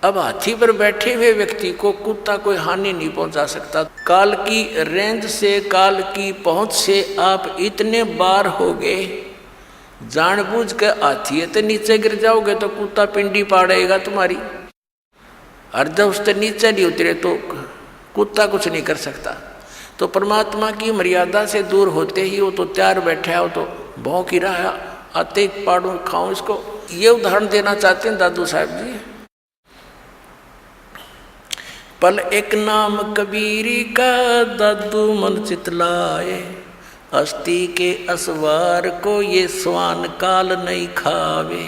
अब हाथी पर बैठे हुए व्यक्ति को कुत्ता कोई हानि नहीं पहुंचा सकता। काल की रेंज से, काल की पहुंच से आप इतने बार हो गए, जानबूझ के हाथी तो नीचे गिर जाओगे तो कुत्ता पिंडी पाड़ेगा तुम्हारी, और जब उससे नीचे नहीं उतरे तो कुत्ता कुछ नहीं कर सकता। तो परमात्मा की मर्यादा से दूर होते ही वो तो तैयार बैठा है, वो तो भौंक ही रहा है, आते पाड़ू खाऊं इसको। ये उदाहरण देना चाहते हैं दादू साहब जी। पल एक नाम कबीरी का दादू मन चितलाए, हस्ती के असवार को ये स्वान काल नहीं खावे।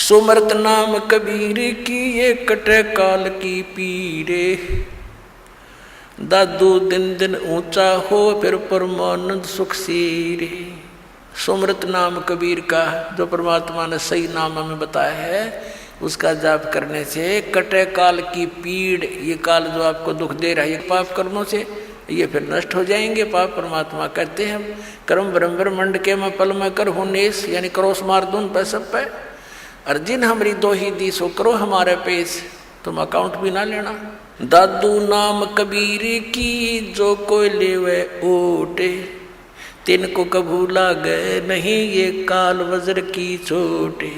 सुमरत नाम कबीर की ये कटे काल की पीरे, दादू दिन दिन ऊंचा हो फिर परमानंद सुख सीरे। सुमरत नाम कबीर का, जो परमात्मा ने सही नाम हमें बताया है, उसका जाप करने से कटे काल की पीड़, ये काल जो आपको दुख दे रहा है, ये पाप कर्मों से ये फिर नष्ट हो जाएंगे। पाप परमात्मा कहते हैं कर्म ब्रह्म मंड के मैं पल में कर हूँ नेस, यानी क्रोस मार दूं पे सब पे, अर्जिन हमारी दो ही दी सो करो हमारे पेश, तुम अकाउंट भी ना लेना। दादू नाम कबीर की जो कोई लेवे ओटे, तिनको कभू लागे नहीं ये काल वज्र की चोटे।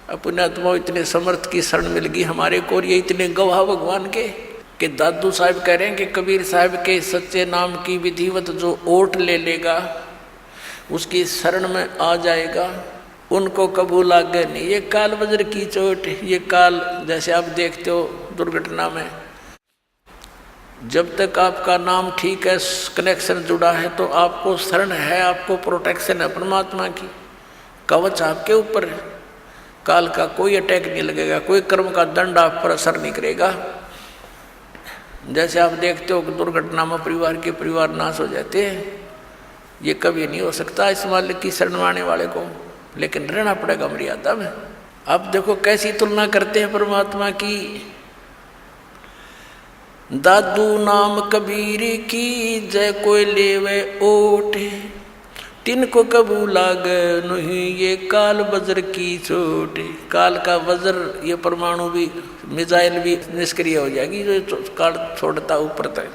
अपने आत्मा इतने समर्थ की शरण मिल गई हमारे को, और ये इतने गवाह भगवान के कि दादू साहब कह रहे हैं कि कबीर साहब के सच्चे नाम की विधिवत जो ओट ले लेगा, उसकी शरण में आ जाएगा, उनको कबू लागे नहीं ये काल वज्र की चोट। ये काल जैसे आप देखते हो दुर्घटना में, जब तक आपका नाम ठीक है, कनेक्शन जुड़ा है, तो आपको शरण है, आपको प्रोटेक्शन है परमात्मा की, कवच आपके ऊपर है। काल का कोई अटैक नहीं लगेगा, कोई कर्म का दंड आप पर असर नहीं करेगा। जैसे आप देखते हो कि दुर्घटना में परिवार नाश हो जाते हैं, ये कभी नहीं हो सकता इस मालिक की शरण में आने वाले को, लेकिन रहना पड़ेगा मर्यादा में। अब देखो कैसी तुलना करते हैं परमात्मा की। दादू नाम कबीर की जय कोई लेवे ओट, तिनको कबू लागे नहीं ये काल वज्र की चोट। काल का वज्र, ये परमाणु भी, मिसाइल भी निष्क्रिय हो जाएगी जो काल छोड़ता ऊपर तक।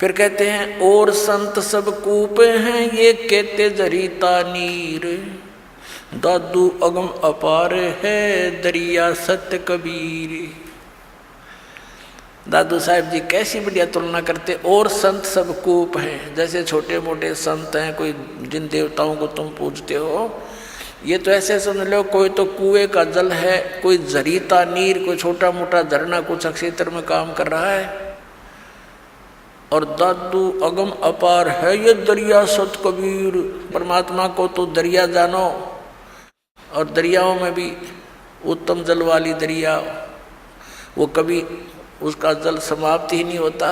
फिर कहते हैं और संत सब कूप हैं ये कहते जरीता नीर, दादू अगम अपार है दरिया सत्य कबीर। दादू साहब जी कैसी बढ़िया तुलना करते। और संत सब कूप हैं, जैसे छोटे मोटे संत हैं, कोई जिन देवताओं को तुम पूजते हो, ये तो ऐसे समझ लो कोई तो कुएं का जल है, कोई जरीता नीर, कोई छोटा मोटा झरना कुछ क्षेत्र में काम कर रहा है। और दादू अगम अपार है ये दरिया सत कबीर। परमात्मा को तो दरिया जानो, और दरियाओं में भी उत्तम जल वाली दरिया, वो कभी उसका जल समाप्त ही नहीं होता।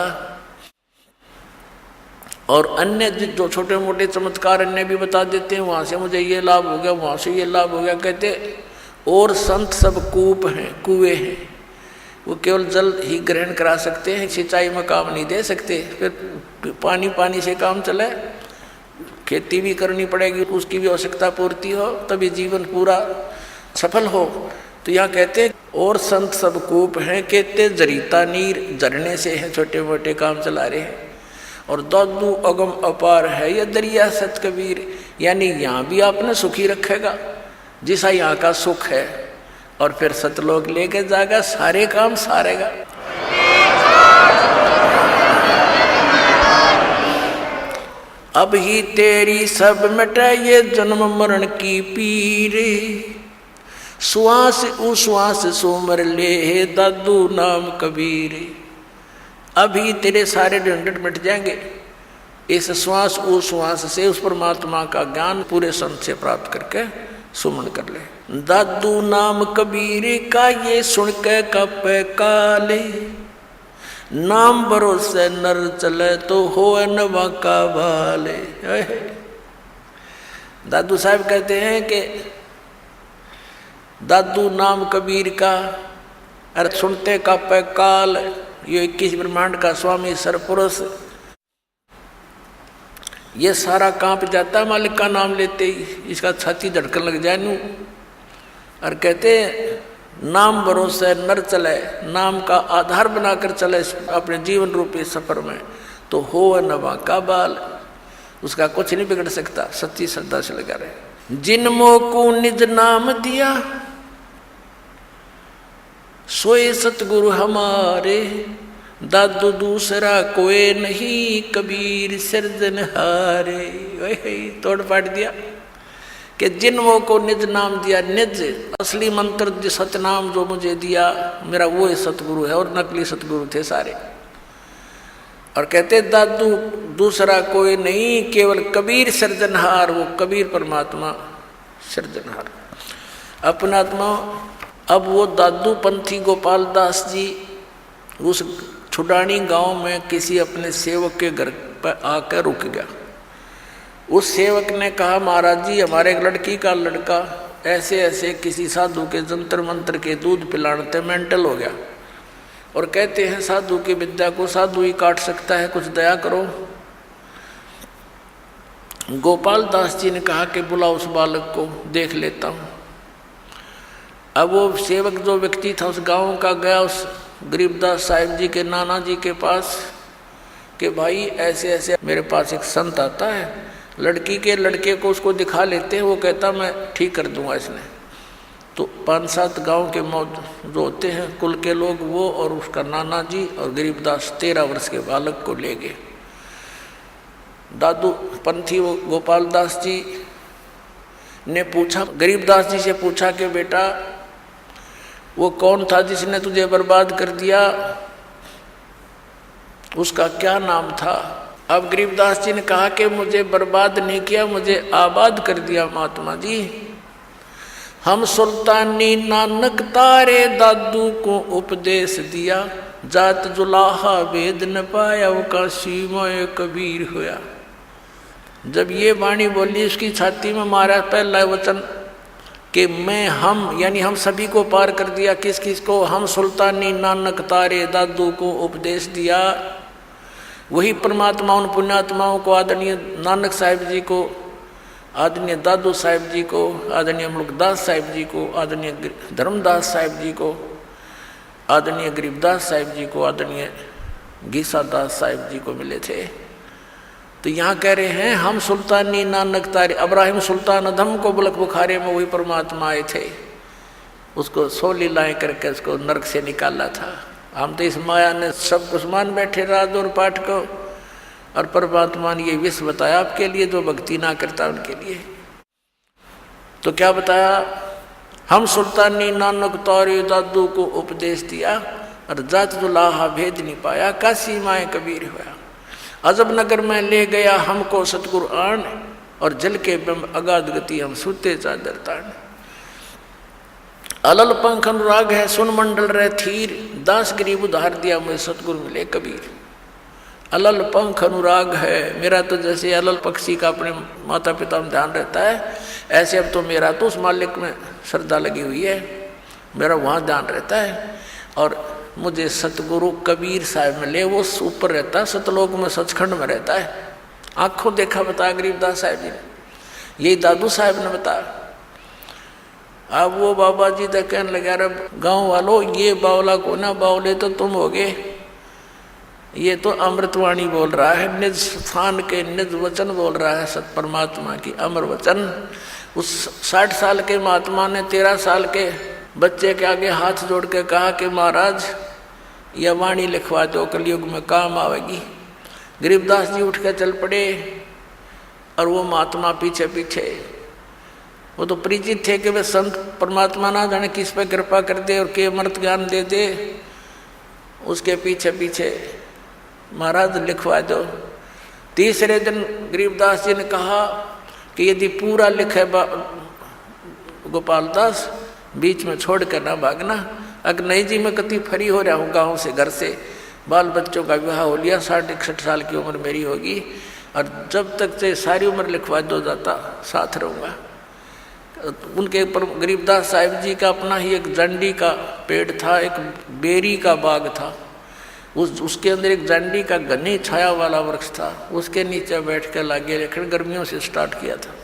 और अन्य जो छोटे मोटे चमत्कार अन्य भी बता देते हैं, वहाँ से मुझे ये लाभ हो गया, वहाँ से ये लाभ हो गया। कहते और संत सब कूप हैं, कुएं हैं, वो केवल जल ही ग्रहण करा सकते हैं, सिंचाई में काम नहीं दे सकते। फिर पानी से काम चले, खेती भी करनी पड़ेगी, उसकी भी आवश्यकता पूर्ति हो, तभी जीवन पूरा सफल हो। तो यहाँ कहते हैं और संत सब कूप हैं, कहते जरीता नीर, झरने से हैं, छोटे मोटे काम चला रहे हैं। और दादू अगम अपार है ये दरिया सत कबीर, यानी यहाँ भी आपने सुखी रखेगा जैसा यहाँ का सुख है, और फिर सतलोक लेके जाएगा, सारे काम सारेगा। अब ही तेरी सब मिटे ये जन्म मरण की पीर, श्वास उश्वास सुमर ले दादू नाम कबीर। अभी तेरे सारे झंझट मिट जाएंगे, इस श्वास उश्वास से उस परमात्मा का ज्ञान पूरे संत से प्राप्त करके सुमन कर ले। दादू नाम कबीर का ये सुन के कप काले, नाम भरोसे नर चले तो हो नवा का भाले। दादू साहब कहते हैं कि दादू नाम कबीर का अर्थ सुनते का पे काल, ये 21 ब्रह्मांड का स्वामी सरपुरुष, ये सारा कांप जाता है मालिक का नाम लेते ही, इसका छाती धड़कन लग जाए नू। और कहते नाम भरोसे नर चले, नाम का आधार बनाकर चले अपने जीवन रूपी सफर में, तो हो नवा का बाल, उसका कुछ नहीं बिगड़ सकता, सच्ची श्रद्धा से लगा रहे। जिनमो को निज नाम दिया सोए सतगुरु हमारे, दादू दूसरा कोई नहीं कबीर सिरजनहारे। वही तोड़ पाट दिया कि जिनमो को निज नाम दिया, निज असली मंत्र जो सतनाम जो मुझे दिया मेरा वो ही सतगुरु है, और नकली सतगुरु थे सारे। और कहते दादू दूसरा कोई नहीं केवल कबीर सृजनहार, वो कबीर परमात्मा सृजनहार अपना आत्मा। अब वो दादू पंथी गोपाल दास जी उस छुडानी गांव में किसी अपने सेवक के घर पर आकर रुक गया। उस सेवक ने कहा महाराज जी हमारे एक लड़की का लड़का ऐसे ऐसे किसी साधु के जंतर मंत्र के दूध पिलाने मेंटल हो गया, और कहते हैं साधु की विद्या को साधु ही काट सकता है, कुछ दया करो। गोपाल दास जी ने कहा कि बुला उस बालक को, देख लेता हूँ। अब वो सेवक जो व्यक्ति था उस गांव का गया उस गरीबदास साहिब जी के नाना जी के पास कि भाई ऐसे ऐसे मेरे पास एक संत आता है, लड़की के लड़के को उसको दिखा लेते हैं, वो कहता मैं ठीक कर दूंगा इसने। तो 5-7 गांव के मौज जो होते हैं कुल के लोग, वो और उसका नाना जी और गरीबदास 13 वर्ष के बालक को ले गए। दादू पंथी वो गोपाल दास जी ने पूछा, गरीबदास जी से पूछा कि बेटा वो कौन था जिसने तुझे बर्बाद कर दिया, उसका क्या नाम था। अब गरीबदास जी ने कहा कि मुझे बर्बाद नहीं किया, मुझे आबाद कर दिया महात्मा जी। हम सुल्तानी नानक तारे दादू को उपदेश दिया, जात जुलाहा वेद न पाया वो काशी मोय कबीर होया। जब ये वाणी बोली उसकी छाती में मारा पहला वचन कि मैं हम यानी हम सभी को पार कर दिया। किस किस को? हम सुल्तानी नानक तारे दादू को उपदेश दिया। वही परमात्मा उन पुण्यात्माओं को, आदरणीय नानक साहिब जी को, आदरणीय दादू साहिब जी को, आदरणीय मुल्कदास साहिब जी को, आदरणीय धर्मदास साहिब जी को, आदरणीय गरीबदास साहिब जी को, आदरणीय गीसादास साहिब जी को मिले थे। तो यहाँ कह रहे हैं हम सुल्तानी नानक तारे, अब्राहिम सुल्तान अधम को बुलक बुखारे में वही परमात्मा आए थे, उसको 100 लीलाएं करके उसको नरक से निकाला था। हम तो इस माया ने सब कुछ मान बैठे राज और पाठ को, और परमात्मा ने ये विष बताया आपके लिए, जो भक्ति ना करता उनके लिए। तो क्या बताया? हम सुल्तानी नानक तारे दादू को उपदेश दिया, और जात जुलाहा भेद नहीं पाया, काशी माए कबीर होया। अजब नगर में ले गया हमको सतगुरु आन, और जल के बिंब अगाध गति हम सुते चादर तान। अलल पंख अनुराग है सुन मंडल रह थीर, दास गरीब उधार दिया मुझे सतगुरु मिले कबीर। अलल पंख अनुराग है, मेरा तो जैसे अलल पक्षी का अपने माता पिता में ध्यान रहता है, ऐसे अब तो मेरा तो उस मालिक में श्रद्धा लगी हुई है, मेरा वहाँ ध्यान रहता है। और मुझे सतगुरु कबीर साहब मिले, वो ऊपर रहता है सतलोक में, सचखंड में रहता है। आंखों देखा बताया गरीबदास साहब जी ने, यही दादू साहब ने बताया। अब वो बाबा जी तक कहने लगा, रहा गाँव वालों ये बावला को ना बावले तो तुम हो गए, ये तो अमृतवाणी बोल रहा है, निज स्थान के निज वचन बोल रहा है सत परमात्मा की अमर वचन। उस 60 साल के महात्मा ने 13 साल के बच्चे के आगे हाथ जोड़ के कहा कि महाराज यह वाणी लिखवा दो, कलयुग में काम आवेगी। गरीबदास जी उठ के चल पड़े और वो महात्मा पीछे पीछे। वो तो परिचित थे कि वे संत परमात्मा ना जाने किस पे कृपा कर दे और के अमृत ज्ञान दे दे। उसके पीछे पीछे महाराज लिखवा दो। तीसरे दिन गरीबदास जी ने कहा कि यदि पूरा लिखे गोपाल दास बीच में छोड़ कर ना भागना। अगर नहीं जी मैं कति फरी हो रहा हूँ गाँव से, घर से, बाल बच्चों का विवाह हो लिया, 60-61 साल की उम्र मेरी होगी और जब तक से सारी उम्र लिखवा दो जाता साथ रहूँगा। उनके ऊपर गरीबदास साहिब जी का अपना ही एक जंडी का पेड़ था, एक बेरी का बाग था। उसके अंदर एक जंडी का घनी छाया वाला वृक्ष था, उसके नीचे बैठ कर लागे लेखन गर्मियों से स्टार्ट किया था।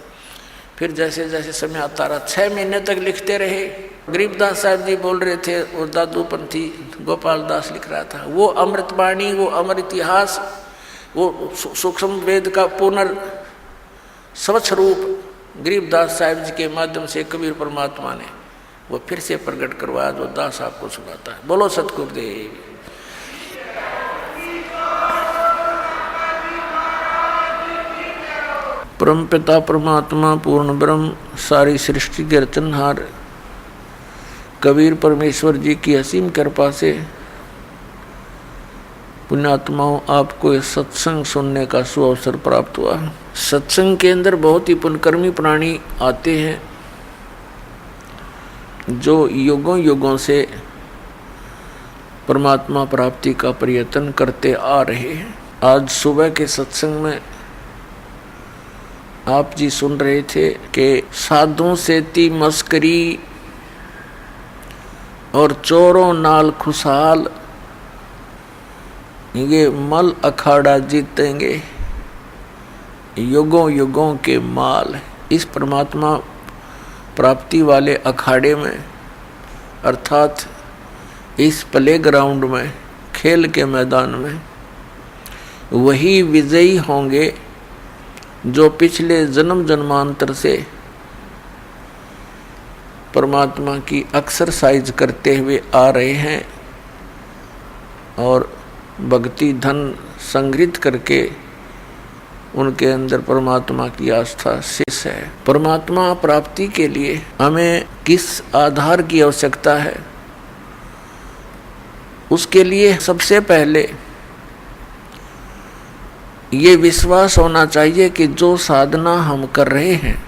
फिर जैसे जैसे समय आता रहा 6 महीने तक लिखते रहे। गरीबदास साहब जी बोल रहे थे और दादूपंथी गोपाल दास लिख रहा था। वो अमृतवाणी, वो अमर इतिहास, वो सूक्ष्म वेद का स्वच्छ रूप गरीबदास साहब जी के माध्यम से कबीर परमात्मा ने वो फिर से प्रकट करवाया, जो दास आपको सुनाता है। बोलो सतगुरुदेव। परम पिता परमात्मा पूर्ण ब्रह्म सारी सृष्टि के रचनहार कबीर परमेश्वर जी की असीम कृपा से पुण्यात्माओं आपको इस सत्संग सुनने का सुअवसर प्राप्त हुआ। सत्संग के अंदर बहुत ही पुण्यकर्मी प्राणी आते हैं जो युगों युगों से परमात्मा प्राप्ति का प्रयत्न करते आ रहे हैं। आज सुबह के सत्संग में आप जी सुन रहे थे कि साधुओं से ती मस्करी और चोरों नाल खुशहाल ये मल अखाड़ा जीतेंगे, युगों युगों के माल। इस परमात्मा प्राप्ति वाले अखाड़े में अर्थात इस प्ले ग्राउंड में, खेल के मैदान में वही विजयी होंगे जो पिछले जन्म जन्मांतर से परमात्मा की एक्सरसाइज करते हुए आ रहे हैं और भक्ति धन संग्रहित करके उनके अंदर परमात्मा की आस्था शेष है। परमात्मा प्राप्ति के लिए हमें किस आधार की आवश्यकता है? उसके लिए सबसे पहले ये विश्वास होना चाहिए कि जो साधना हम कर रहे हैं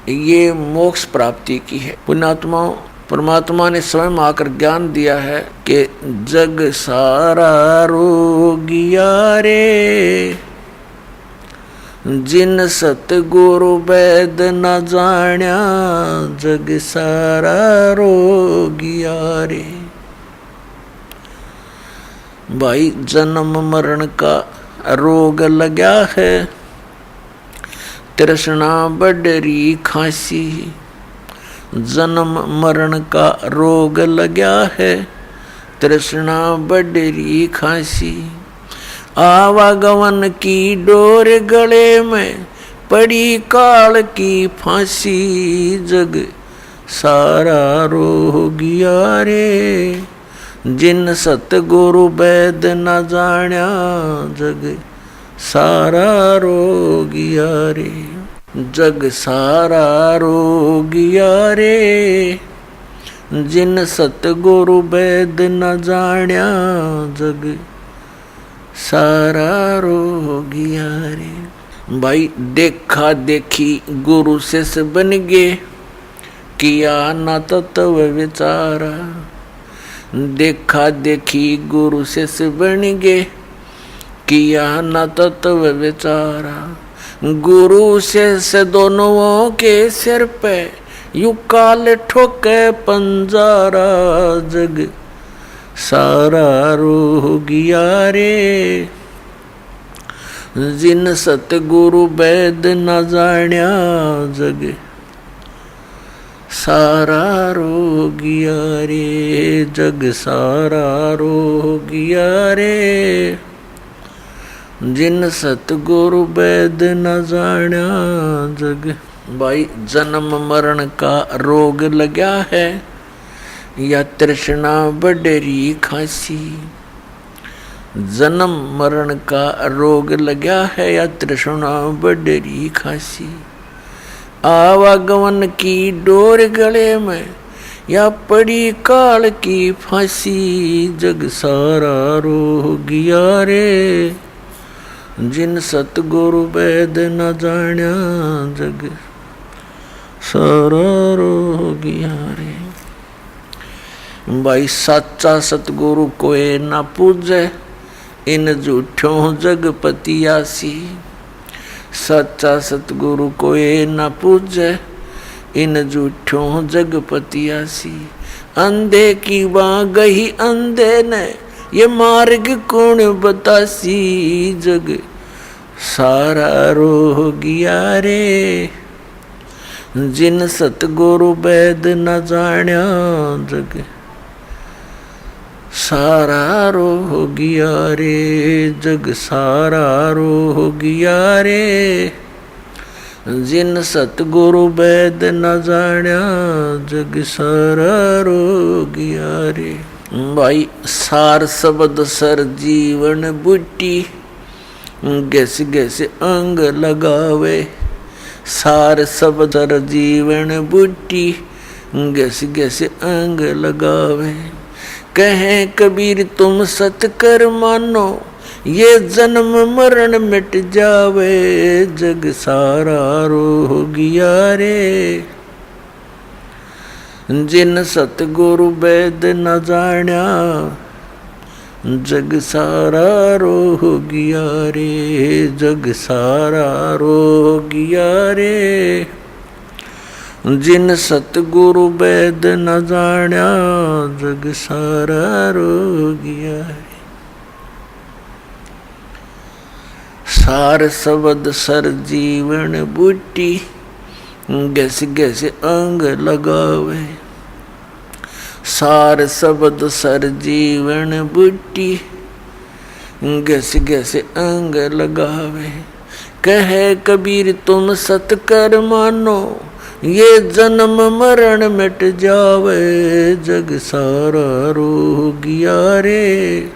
ये मोक्ष प्राप्ति की है। पुण्यात्माओं, परमात्मा ने स्वयं आकर ज्ञान दिया है कि जग सारा रोगिया रे, जिन सतगुरु वैद न जाण्या, जग सारा रोगिया रे। भाई जन्म मरण का रोग लगा है, तृष्णा बडरी खांसी। जन्म मरण का रोग लगा है, तृष्णा बडरी खांसी। आवागमन की डोर गले में, पड़ी काल की फांसी। जग सारा रोगिया रे, जिन सतगुरु वैद न जाण्या, जग सारा रोगिया रे। जग सारा रोगिया रे, जिन सतगुरु वैद न जाण्या, जग सारा रोगिया रे। भाई देखा देखी गुरु शिष्य बन गे, किया न तत्व विचारा। देखा देखी गुरु शिष्य बन गे, किया न तत्व विचारा। गुरु शिष्य दोनों के सिर पे यू काल ठोके पंजारा। जग सारा रोगिया रे, जिन सतगुरु वैद न जाण्या, जग सारा रोगिया रे, जग सारा रोगिया रे, जिन सतगुरु वैद न जाना जग। भाई जन्म मरण का रोग लगा है या तृष्णा बडरी खांसी। जन्म मरण का रोग लगा है या तृष्णा बडरी खांसी। आवागमन की डोर गले में या पड़ी काल की फांसी। जग सारा रोगिया रे, जिन सतगुरु वैद न जाना जग सारा रोगिया रे। भाई सच्चा सतगुरु कोई ना पूजे, इन झूठों जगपति आसी। सच्चा सतगुरु कोई ना पूजे, इन झूठों जगपति आसी। अंधे की बाँ गही अंधे ने, ये मार्ग कौन बतासी। जग सारा रोगिया रे, जिन सतगुरु वैद न जाना जग सारा रोगिया रे। जग सारा रोगिया रे, जिन सतगुरु वैद न जाना जग सारा रोगिया रे। भाई सार शब्द सर जीवन बूटी, गैस गैस अंग लगावे। सार शब्द सर जीवन बूटी, गैस गैस अंग लगावे। कहें कबीर तुम सत कर मानो, ये जन्म मरण मिट जावे। जग सारा रोगिया रे, जिन सतगुरु वैद न जाना जग सारा रोगिया रे। जग सारा रोगिया रे, जिन सतगुरु वैद न जाना जग सारा रोगिया रे। सार शब्द सर जीवन बूटी, गैस गैस अंग लगावे। सार शब्द सर जीवन बूटी, गैस गैस अंग लगावे। कहे कबीर तुम सत कर मानो, ये जन्म मरण मिट जावे। जग सारा रोगिया रे,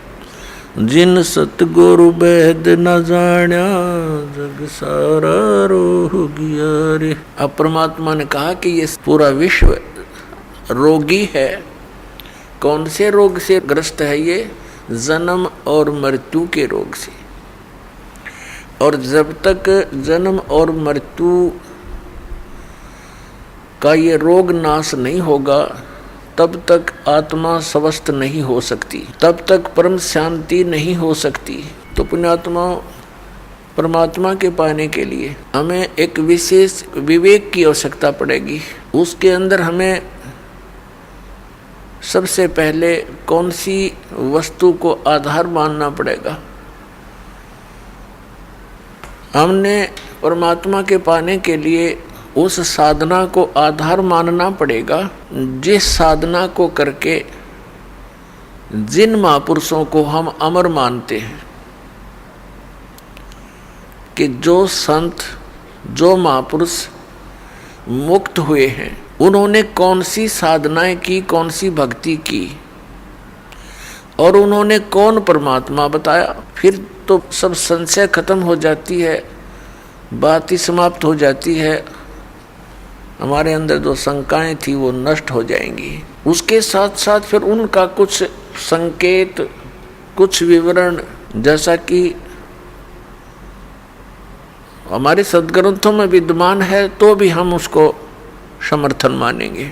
जिन सतगुरु वैद न जाना जग सारा रोगिया रे। अब परमात्मा ने कहा कि ये पूरा विश्व रोगी है। कौन से रोग से ग्रस्त है ये? जन्म और मृत्यु के रोग से। और जब तक जन्म और मृत्यु का ये रोग नाश नहीं होगा, तब तक आत्मा स्वस्थ नहीं हो सकती, तब तक परम शांति नहीं हो सकती। तो पुण्यात्मा परमात्मा के पाने के लिए हमें एक विशेष विवेक की आवश्यकता पड़ेगी। उसके अंदर हमें सबसे पहले कौन सी वस्तु को आधार मानना पड़ेगा? हमने परमात्मा के पाने के लिए उस साधना को आधार मानना पड़ेगा जिस साधना को करके जिन महापुरुषों को हम अमर मानते हैं, कि जो संत जो महापुरुष मुक्त हुए हैं उन्होंने कौन सी साधनाएं की, कौन सी भक्ति की और उन्होंने कौन परमात्मा बताया। फिर तो सब संशय खत्म हो जाती है, बात ही समाप्त हो जाती है। हमारे अंदर जो शंकाएं थी वो नष्ट हो जाएंगी। उसके साथ साथ फिर उनका कुछ संकेत, कुछ विवरण, जैसा कि हमारे सद्ग्रंथों में विद्यमान है, तो भी हम उसको समर्थन मानेंगे।